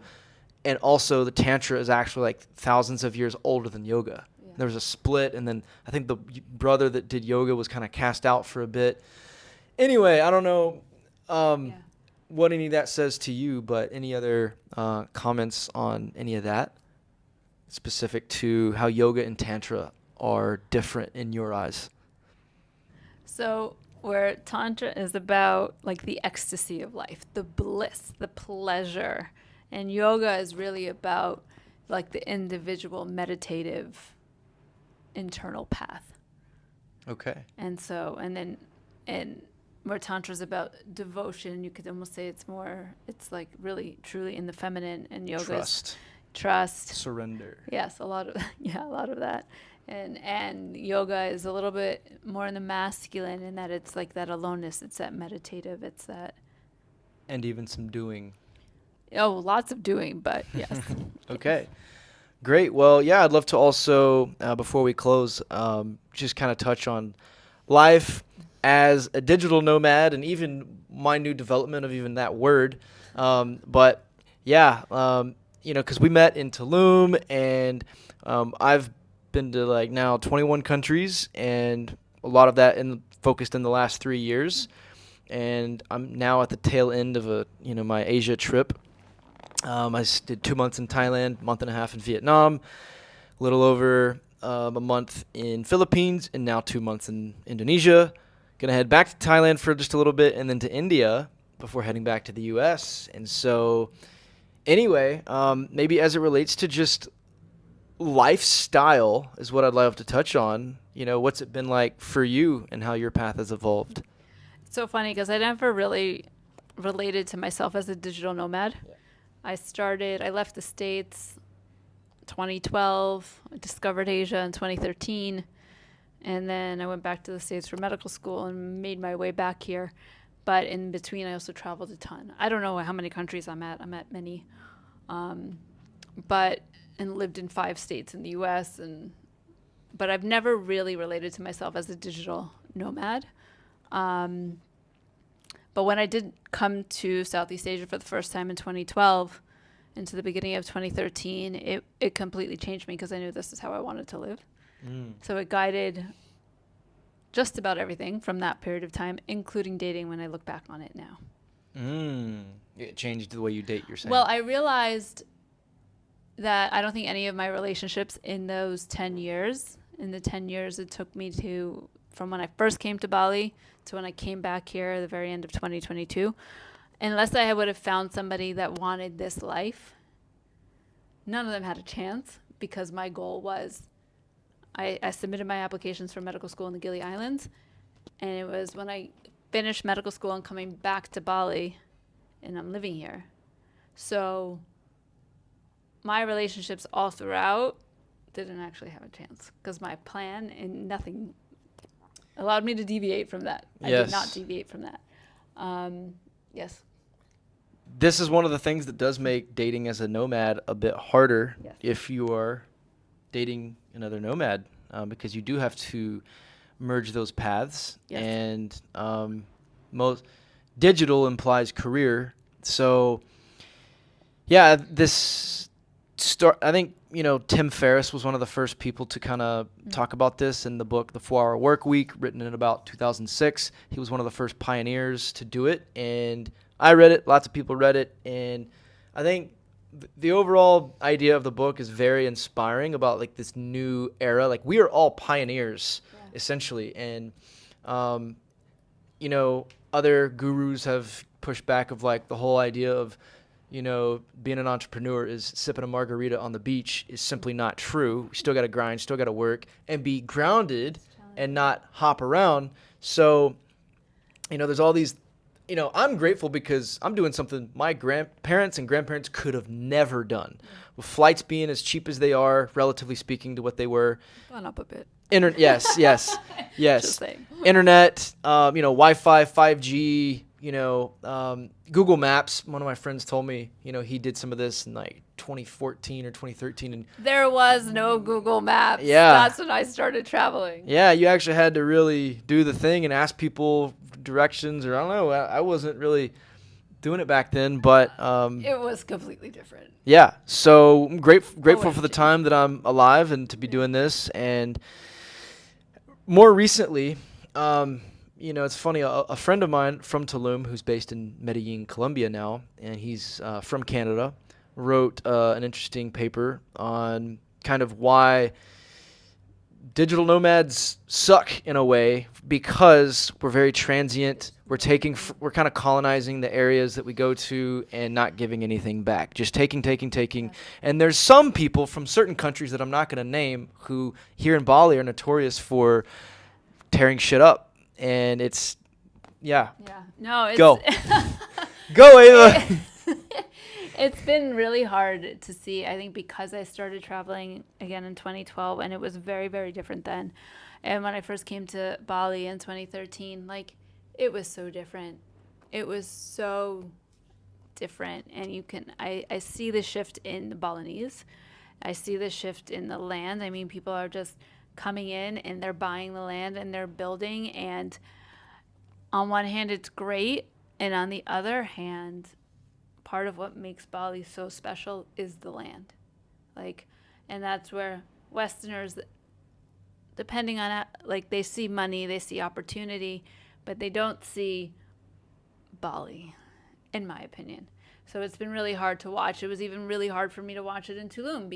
and also the tantra is actually like thousands of years older than yoga. Yeah. There was a split, and then I think the brother that did yoga was kind of cast out for a bit. Anyway, I don't know Yeah. what any of that says to you, but any other comments on any of that specific to how yoga and tantra are different in your eyes? So, where Tantra is about like the ecstasy of life, the bliss, the pleasure, and yoga is really about like the individual meditative internal path. Okay. And so, and where Tantra is about devotion, you could almost say it's like really truly in the feminine, and yoga is Trust, trust. surrender. Yes, a lot of yeah, a lot of that. And yoga is a little bit more in the masculine in that it's like that aloneness, it's that meditative, it's that And even some doing. lots of doing, but yes. Okay. Great. Well, yeah, I'd love to also, before we close, just kind of touch on life as a digital nomad and even my new development of even that word. But yeah, because we met in Tulum, and I've been to like now 21 countries, and a lot of that focused in the last 3 years. And I'm now at the tail end of my Asia trip. I did 2 months in Thailand, month and a half in Vietnam, a little over a month in Philippines, and now 2 months in Indonesia. Gonna head back to Thailand for just a little bit, and then to India before heading back to the U.S. And so, anyway, maybe as it relates to just lifestyle is what I'd love to touch on. What's it been like for you and how your path has evolved? It's so funny because I never really related to myself as a digital nomad. Yeah. I left the States 2012, I discovered Asia in 2013, and then I went back to the States for medical school and made my way back here. But in between, I also traveled a ton. I don't know how many countries I'm at. I'm at many. And lived in 5 states in the U.S. But I've never really related to myself as a digital nomad. But when I did come to Southeast Asia for the first time in 2012, into the beginning of 2013, it completely changed me because I knew this is how I wanted to live. So it guided just about everything from that period of time, including dating when I look back on it now. It changed the way you date, you're saying? Well, I realized that I don't think any of my relationships in the 10 years it took me from when I first came to Bali to when I came back here at the very end of 2022, unless I would have found somebody that wanted this life, none of them had a chance, because my goal was, I submitted my applications for medical school in the Gili Islands, and it was when I finished medical school and coming back to Bali, and I'm living here. So my relationships all throughout didn't actually have a chance because my plan and nothing allowed me to deviate from that. Yes. I did not deviate from that. Yes. This is one of the things that does make dating as a nomad a bit harder. Yes. If you are dating another nomad, because you do have to merge those paths. Yes. And most digital implies career. So yeah, I think, Tim Ferriss was one of the first people to kind of talk about this in the book, The 4-Hour Work Week, written in about 2006. He was one of the first pioneers to do it. And I read it. Lots of people read it. And I think the overall idea of the book is very inspiring about like this new era. Like we are all pioneers, essentially. And, other gurus have pushed back of like the whole idea of, being an entrepreneur is sipping a margarita on the beach is simply not true. We still got to grind, still got to work, and be grounded and not hop around. So, there's all these, I'm grateful because I'm doing something my grandparents and grandparents could have never done. With flights being as cheap as they are, relatively speaking to what they were. Gone up a bit. Yes. Just saying. Internet, Wi-Fi, 5G, Google Maps. One of my friends told me, he did some of this in like 2014 or 2013, and There was no Google Maps. Yeah. That's when I started traveling. yeah, you actually had to really do the thing and ask people directions, or I don't know. I wasn't really doing it back then, but It was completely different. yeah. So I'm grateful for the OMG. time that I'm alive and to be doing this. And more recently, it's funny. A friend of mine from Tulum, who's based in Medellin, Colombia now, and he's from Canada, wrote an interesting paper on kind of why digital nomads suck in a way, because we're very transient. We're kind of colonizing the areas that we go to and not giving anything back. Just taking. And there's some people from certain countries that I'm not going to name who here in Bali are notorious for tearing shit up. And it's, yeah. Yeah. No, it's Go. Go, Eva. It's been really hard to see, I think, because I started traveling again in 2012, and it was very, very different then. And when I first came to Bali in 2013, like, it was so different. It was so different. And I see the shift in the Balinese. I see the shift in the land. I mean, people are just coming in and they're buying the land and they're building. And on one hand, it's great. And on the other hand, part of what makes Bali so special is the land. And that's where Westerners, depending on, they see money, they see opportunity, but they don't see Bali, in my opinion. So it's been really hard to watch. It was even really hard for me to watch it in Tulum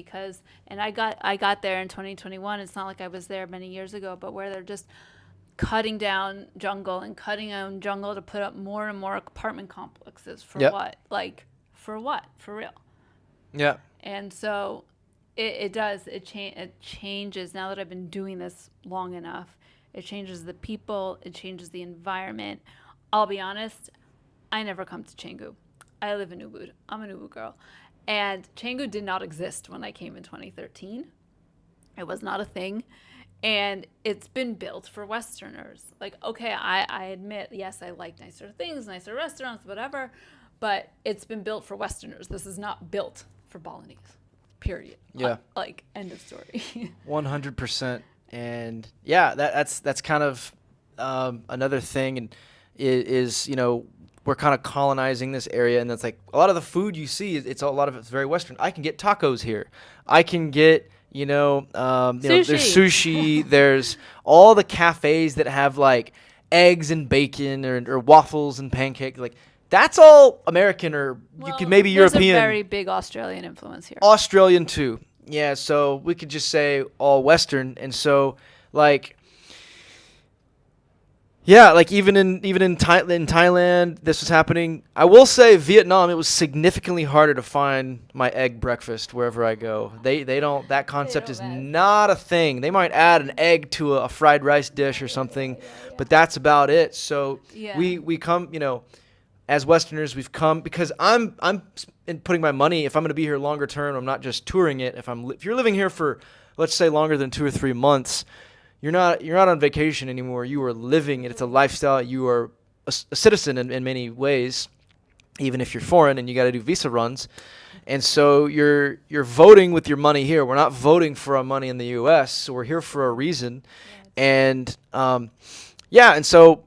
and I got there in 2021. It's not like I was there many years ago, but where they're just cutting down jungle to put up more and more apartment complexes for Yep. what? For what? For real. Yeah. And so it changes. Now that I've been doing this long enough, it changes the people, it changes the environment. I'll be honest, I never come to Canggu. I live in Ubud. I'm an Ubud girl. And Canggu did not exist when I came in 2013. It was not a thing. And it's been built for Westerners. Okay, I admit, yes, I like nicer things, nicer restaurants, whatever, but it's been built for Westerners. This is not built for Balinese, period. Yeah. End of story. 100%. And yeah, that's kind of another thing, and is we're kind of colonizing this area, and it's like a lot of the food you see, a lot of it's very Western. I can get tacos here. I can get there's sushi. There's all the cafes that have like eggs and bacon or waffles and pancakes. Like, that's all American, or you could maybe European. There's a very big Australian influence here. Australian too. Yeah, so we could just say all Western. And so even in Thailand, this was happening. I will say Vietnam, it was significantly harder to find my egg breakfast wherever I go. They don't, that concept is not a thing. They might add an egg to a fried rice dish or something, but that's about it. So we come, as Westerners, we've come because I'm putting my money. If I'm going to be here longer term, I'm not just touring it. If you're living here for, let's say, longer than 2 or 3 months, you're not on vacation anymore. You are living it. It's a lifestyle. You are a citizen in many ways, even if you're foreign and you got to do visa runs. And so you're voting with your money here. We're not voting for our money in the U.S., so we're here for a reason. And and so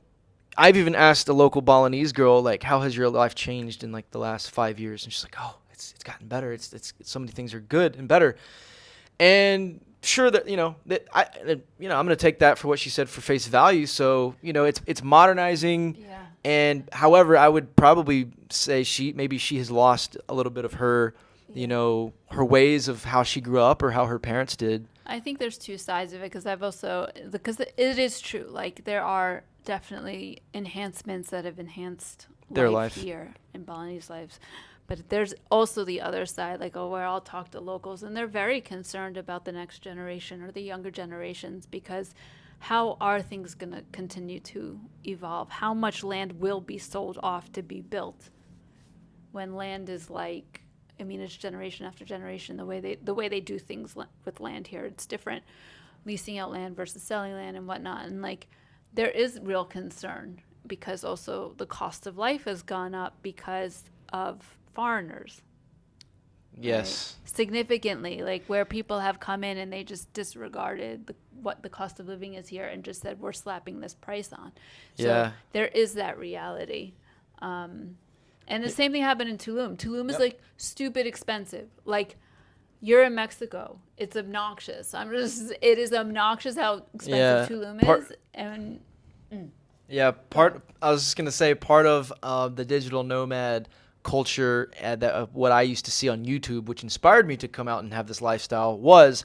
I've even asked a local Balinese girl, like, how has your life changed in like the last 5 years? And she's like, oh, it's gotten better. It's so many things are good and better. And sure that I'm going to take that for what she said for face value. So it's modernizing. Yeah. And however, I would probably say she has lost a little bit of her her ways of how she grew up or how her parents did. I think there's two sides of it, because it is true. Like, there are definitely enhancements that have enhanced Their life here in Balinese lives. But there's also the other side, where I'll talk to locals, and they're very concerned about the next generation or the younger generations, because how are things going to continue to evolve? How much land will be sold off to be built when land is it's generation after generation, the way they do things with land here. It's different, leasing out land versus selling land and whatnot. And there is real concern, because also the cost of life has gone up because of foreigners. right? Yes. Significantly, like where people have come in and they just disregarded what the cost of living is here and just said, we're slapping this price on. So Yeah. there is that reality. And the same thing happened in Tulum. Tulum is Yep. like stupid expensive. Like you're in Mexico. It's obnoxious. It is obnoxious how expensive Yeah. Tulum Part is. And Yeah, go ahead. I was just gonna say part of the digital nomad culture that what I used to see on YouTube, which inspired me to come out and have this lifestyle, was,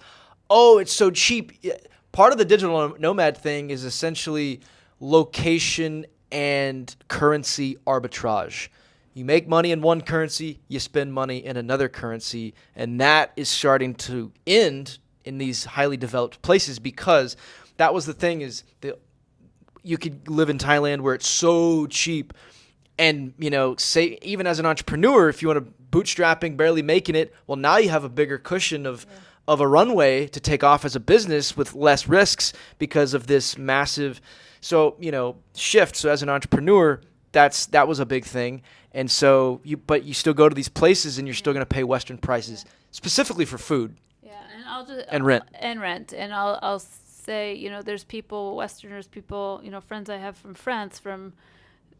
oh, it's so cheap. Part of the digital nomad thing is essentially location and currency arbitrage. You make money in one currency, you spend money in another currency, and that is starting to end in these highly developed places because that was the thing is the you could live in Thailand where it's so cheap. And, say even as an entrepreneur, if you want to bootstrapping, barely making it, well, now you have a bigger cushion of a runway to take off as a business with less risks because of this massive, shift. So as an entrepreneur, that was a big thing. And so but you still go to these places and you're still going to pay Western prices specifically for food Yeah, and I'll just and rent. and I'll say, there's people, Westerners, people, friends I have from France, from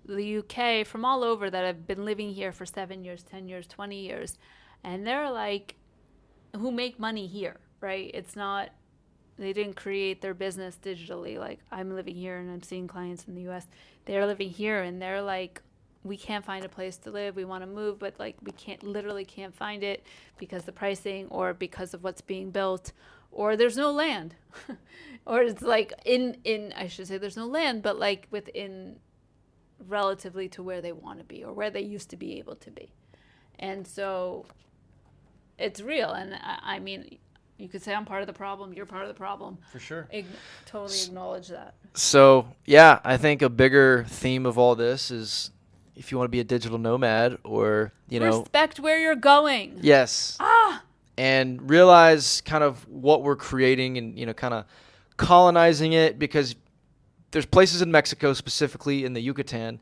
the UK, from all over that have been living here for 7 years, 10 years, 20 years, and they're like, who make money here, right? It's not, they didn't create their business digitally. Like I'm living here and I'm seeing clients in the US. They're living here and they're like, we can't find a place to live. We want to move, but like we literally can't find it because the pricing or because of what's being built, or there's no land. Or it's like in I should say there's no land, but like within relatively to where they want to be or where they used to be able to be. And so it's real. And I mean, you could say I'm part of the problem, you're part of the problem. For sure. Totally acknowledge that. So, yeah, I think a bigger theme of all this is if you want to be a digital nomad or, Respect where you're going. yes. And realize kind of what we're creating and, kind of colonizing it because there's places in Mexico, specifically in the Yucatan,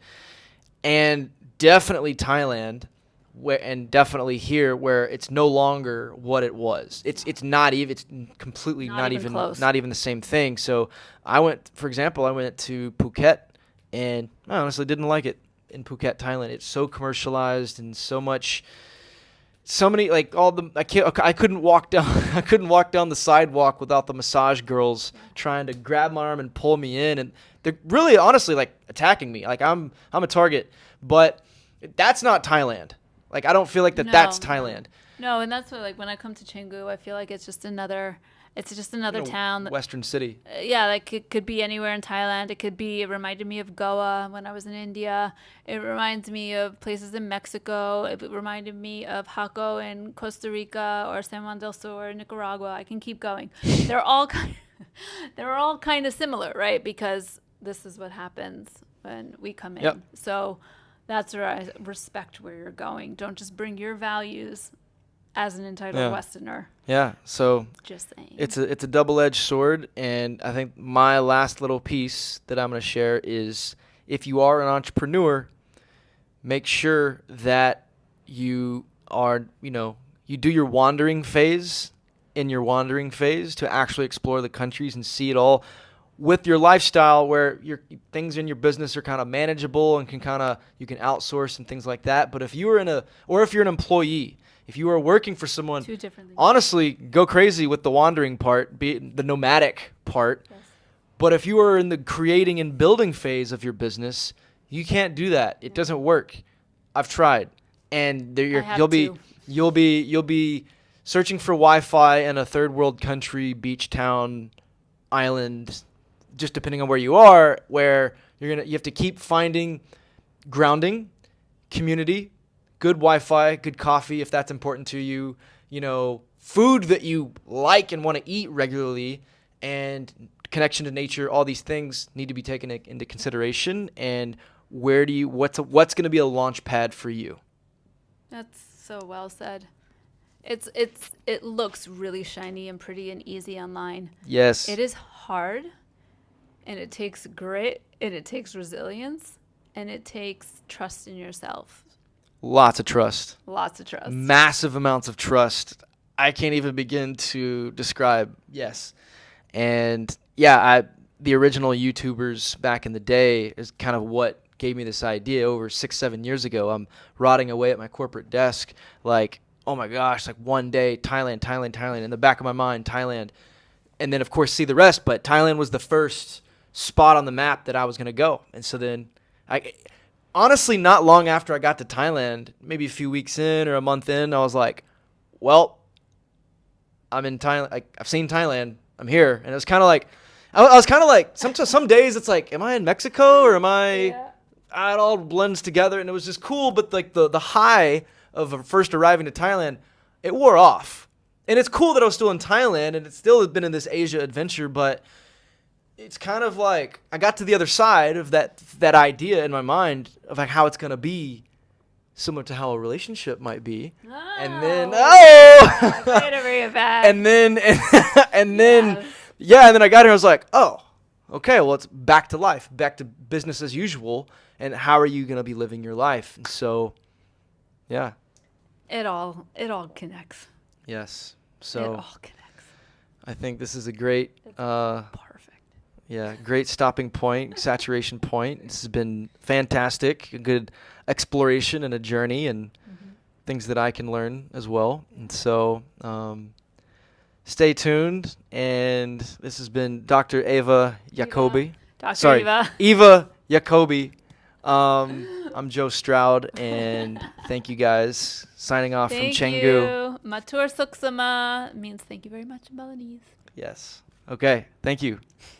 and definitely Thailand, and definitely here where it's no longer what it was. It's not even. It's completely Not even close. not even the same thing. So for example, I went to Phuket, and I honestly didn't like it in Phuket, Thailand. It's so commercialized and so many like all the I couldn't walk down I couldn't walk down the sidewalk without the massage girls trying to grab my arm and pull me in, and they're really honestly like attacking me like I'm a target. But that's not Thailand. Like I don't feel like that's Thailand. No, and that's what, like when I come to Canggu, I feel like it's just another town. Western city. Yeah, like it could be anywhere in Thailand. It reminded me of Goa when I was in India. It reminds me of places in Mexico. It reminded me of Jaco in Costa Rica or San Juan del Sur in Nicaragua. I can keep going. They're all kind of similar, right? Because this is what happens when we come in. Yep. So that's where I respect where you're going. Don't just bring your values as an entitled Westerner. Yeah. So just saying. It's a double-edged sword, and I think my last little piece that I'm going to share is if you are an entrepreneur, make sure that you are, you do your wandering phase to actually explore the countries and see it all with your lifestyle where your things in your business are kind of manageable and you can outsource and things like that. But if you're if you're an employee, if you are working for someone, two different things. Honestly, go crazy with the wandering part, be it the nomadic part. Yes. But if you are in the creating and building phase of your business, you can't do that. It doesn't work. I've tried, and you'll be searching for Wi-Fi in a third world country, beach town, island, just depending on where you are, where you have to keep finding grounding, community, good Wi-Fi, good coffee if that's important to you, food that you like and want to eat regularly, and connection to nature. All these things need to be taken into consideration. And what's going to be a launch pad for you? That's so well said. It looks really shiny and pretty and easy online. Yes. It is hard, and it takes grit, and it takes resilience, and it takes trust in yourself. Lots of trust. Lots of trust. Massive amounts of trust. I can't even begin to describe. Yes. And yeah, the original YouTubers back in the day is kind of what gave me this idea over 6-7 years ago. I'm rotting away at my corporate desk like, oh my gosh, like one day, Thailand, in the back of my mind, Thailand. And then, of course, see the rest. But Thailand was the first spot on the map that I was going to go. And so then, honestly, not long after I got to Thailand, maybe a few weeks in or a month in, I was like, well, I'm in Thailand. I've seen Thailand. I'm here. And it was kind of like, I was kind of like, some days it's like, am I in Mexico or am I? Yeah. It all blends together. And it was just cool. But like the high of first arriving to Thailand, it wore off. And it's cool that I was still in Thailand and it still had been in this Asia adventure, but it's kind of like I got to the other side of that idea in my mind of like how it's going to be similar to how a relationship might be. Oh. And then, Way to bring it back. and then and then I got here, I was like, oh, okay, well, it's back to life, back to business as usual. And how are you going to be living your life? And so, yeah. It all connects. Yes. It So all connects. I think this is a great, Perfect. yeah, great stopping point, saturation point. This has been fantastic, a good exploration and a journey and things that I can learn as well. And so stay tuned. And this has been Dr. Eva Yacobi. Dr. Eva Yacobi. I'm Joe Stroud, and thank you guys. Signing off from Chengdu. You. Matur Suksama means thank you very much in Balinese. Yes. Okay. Thank you.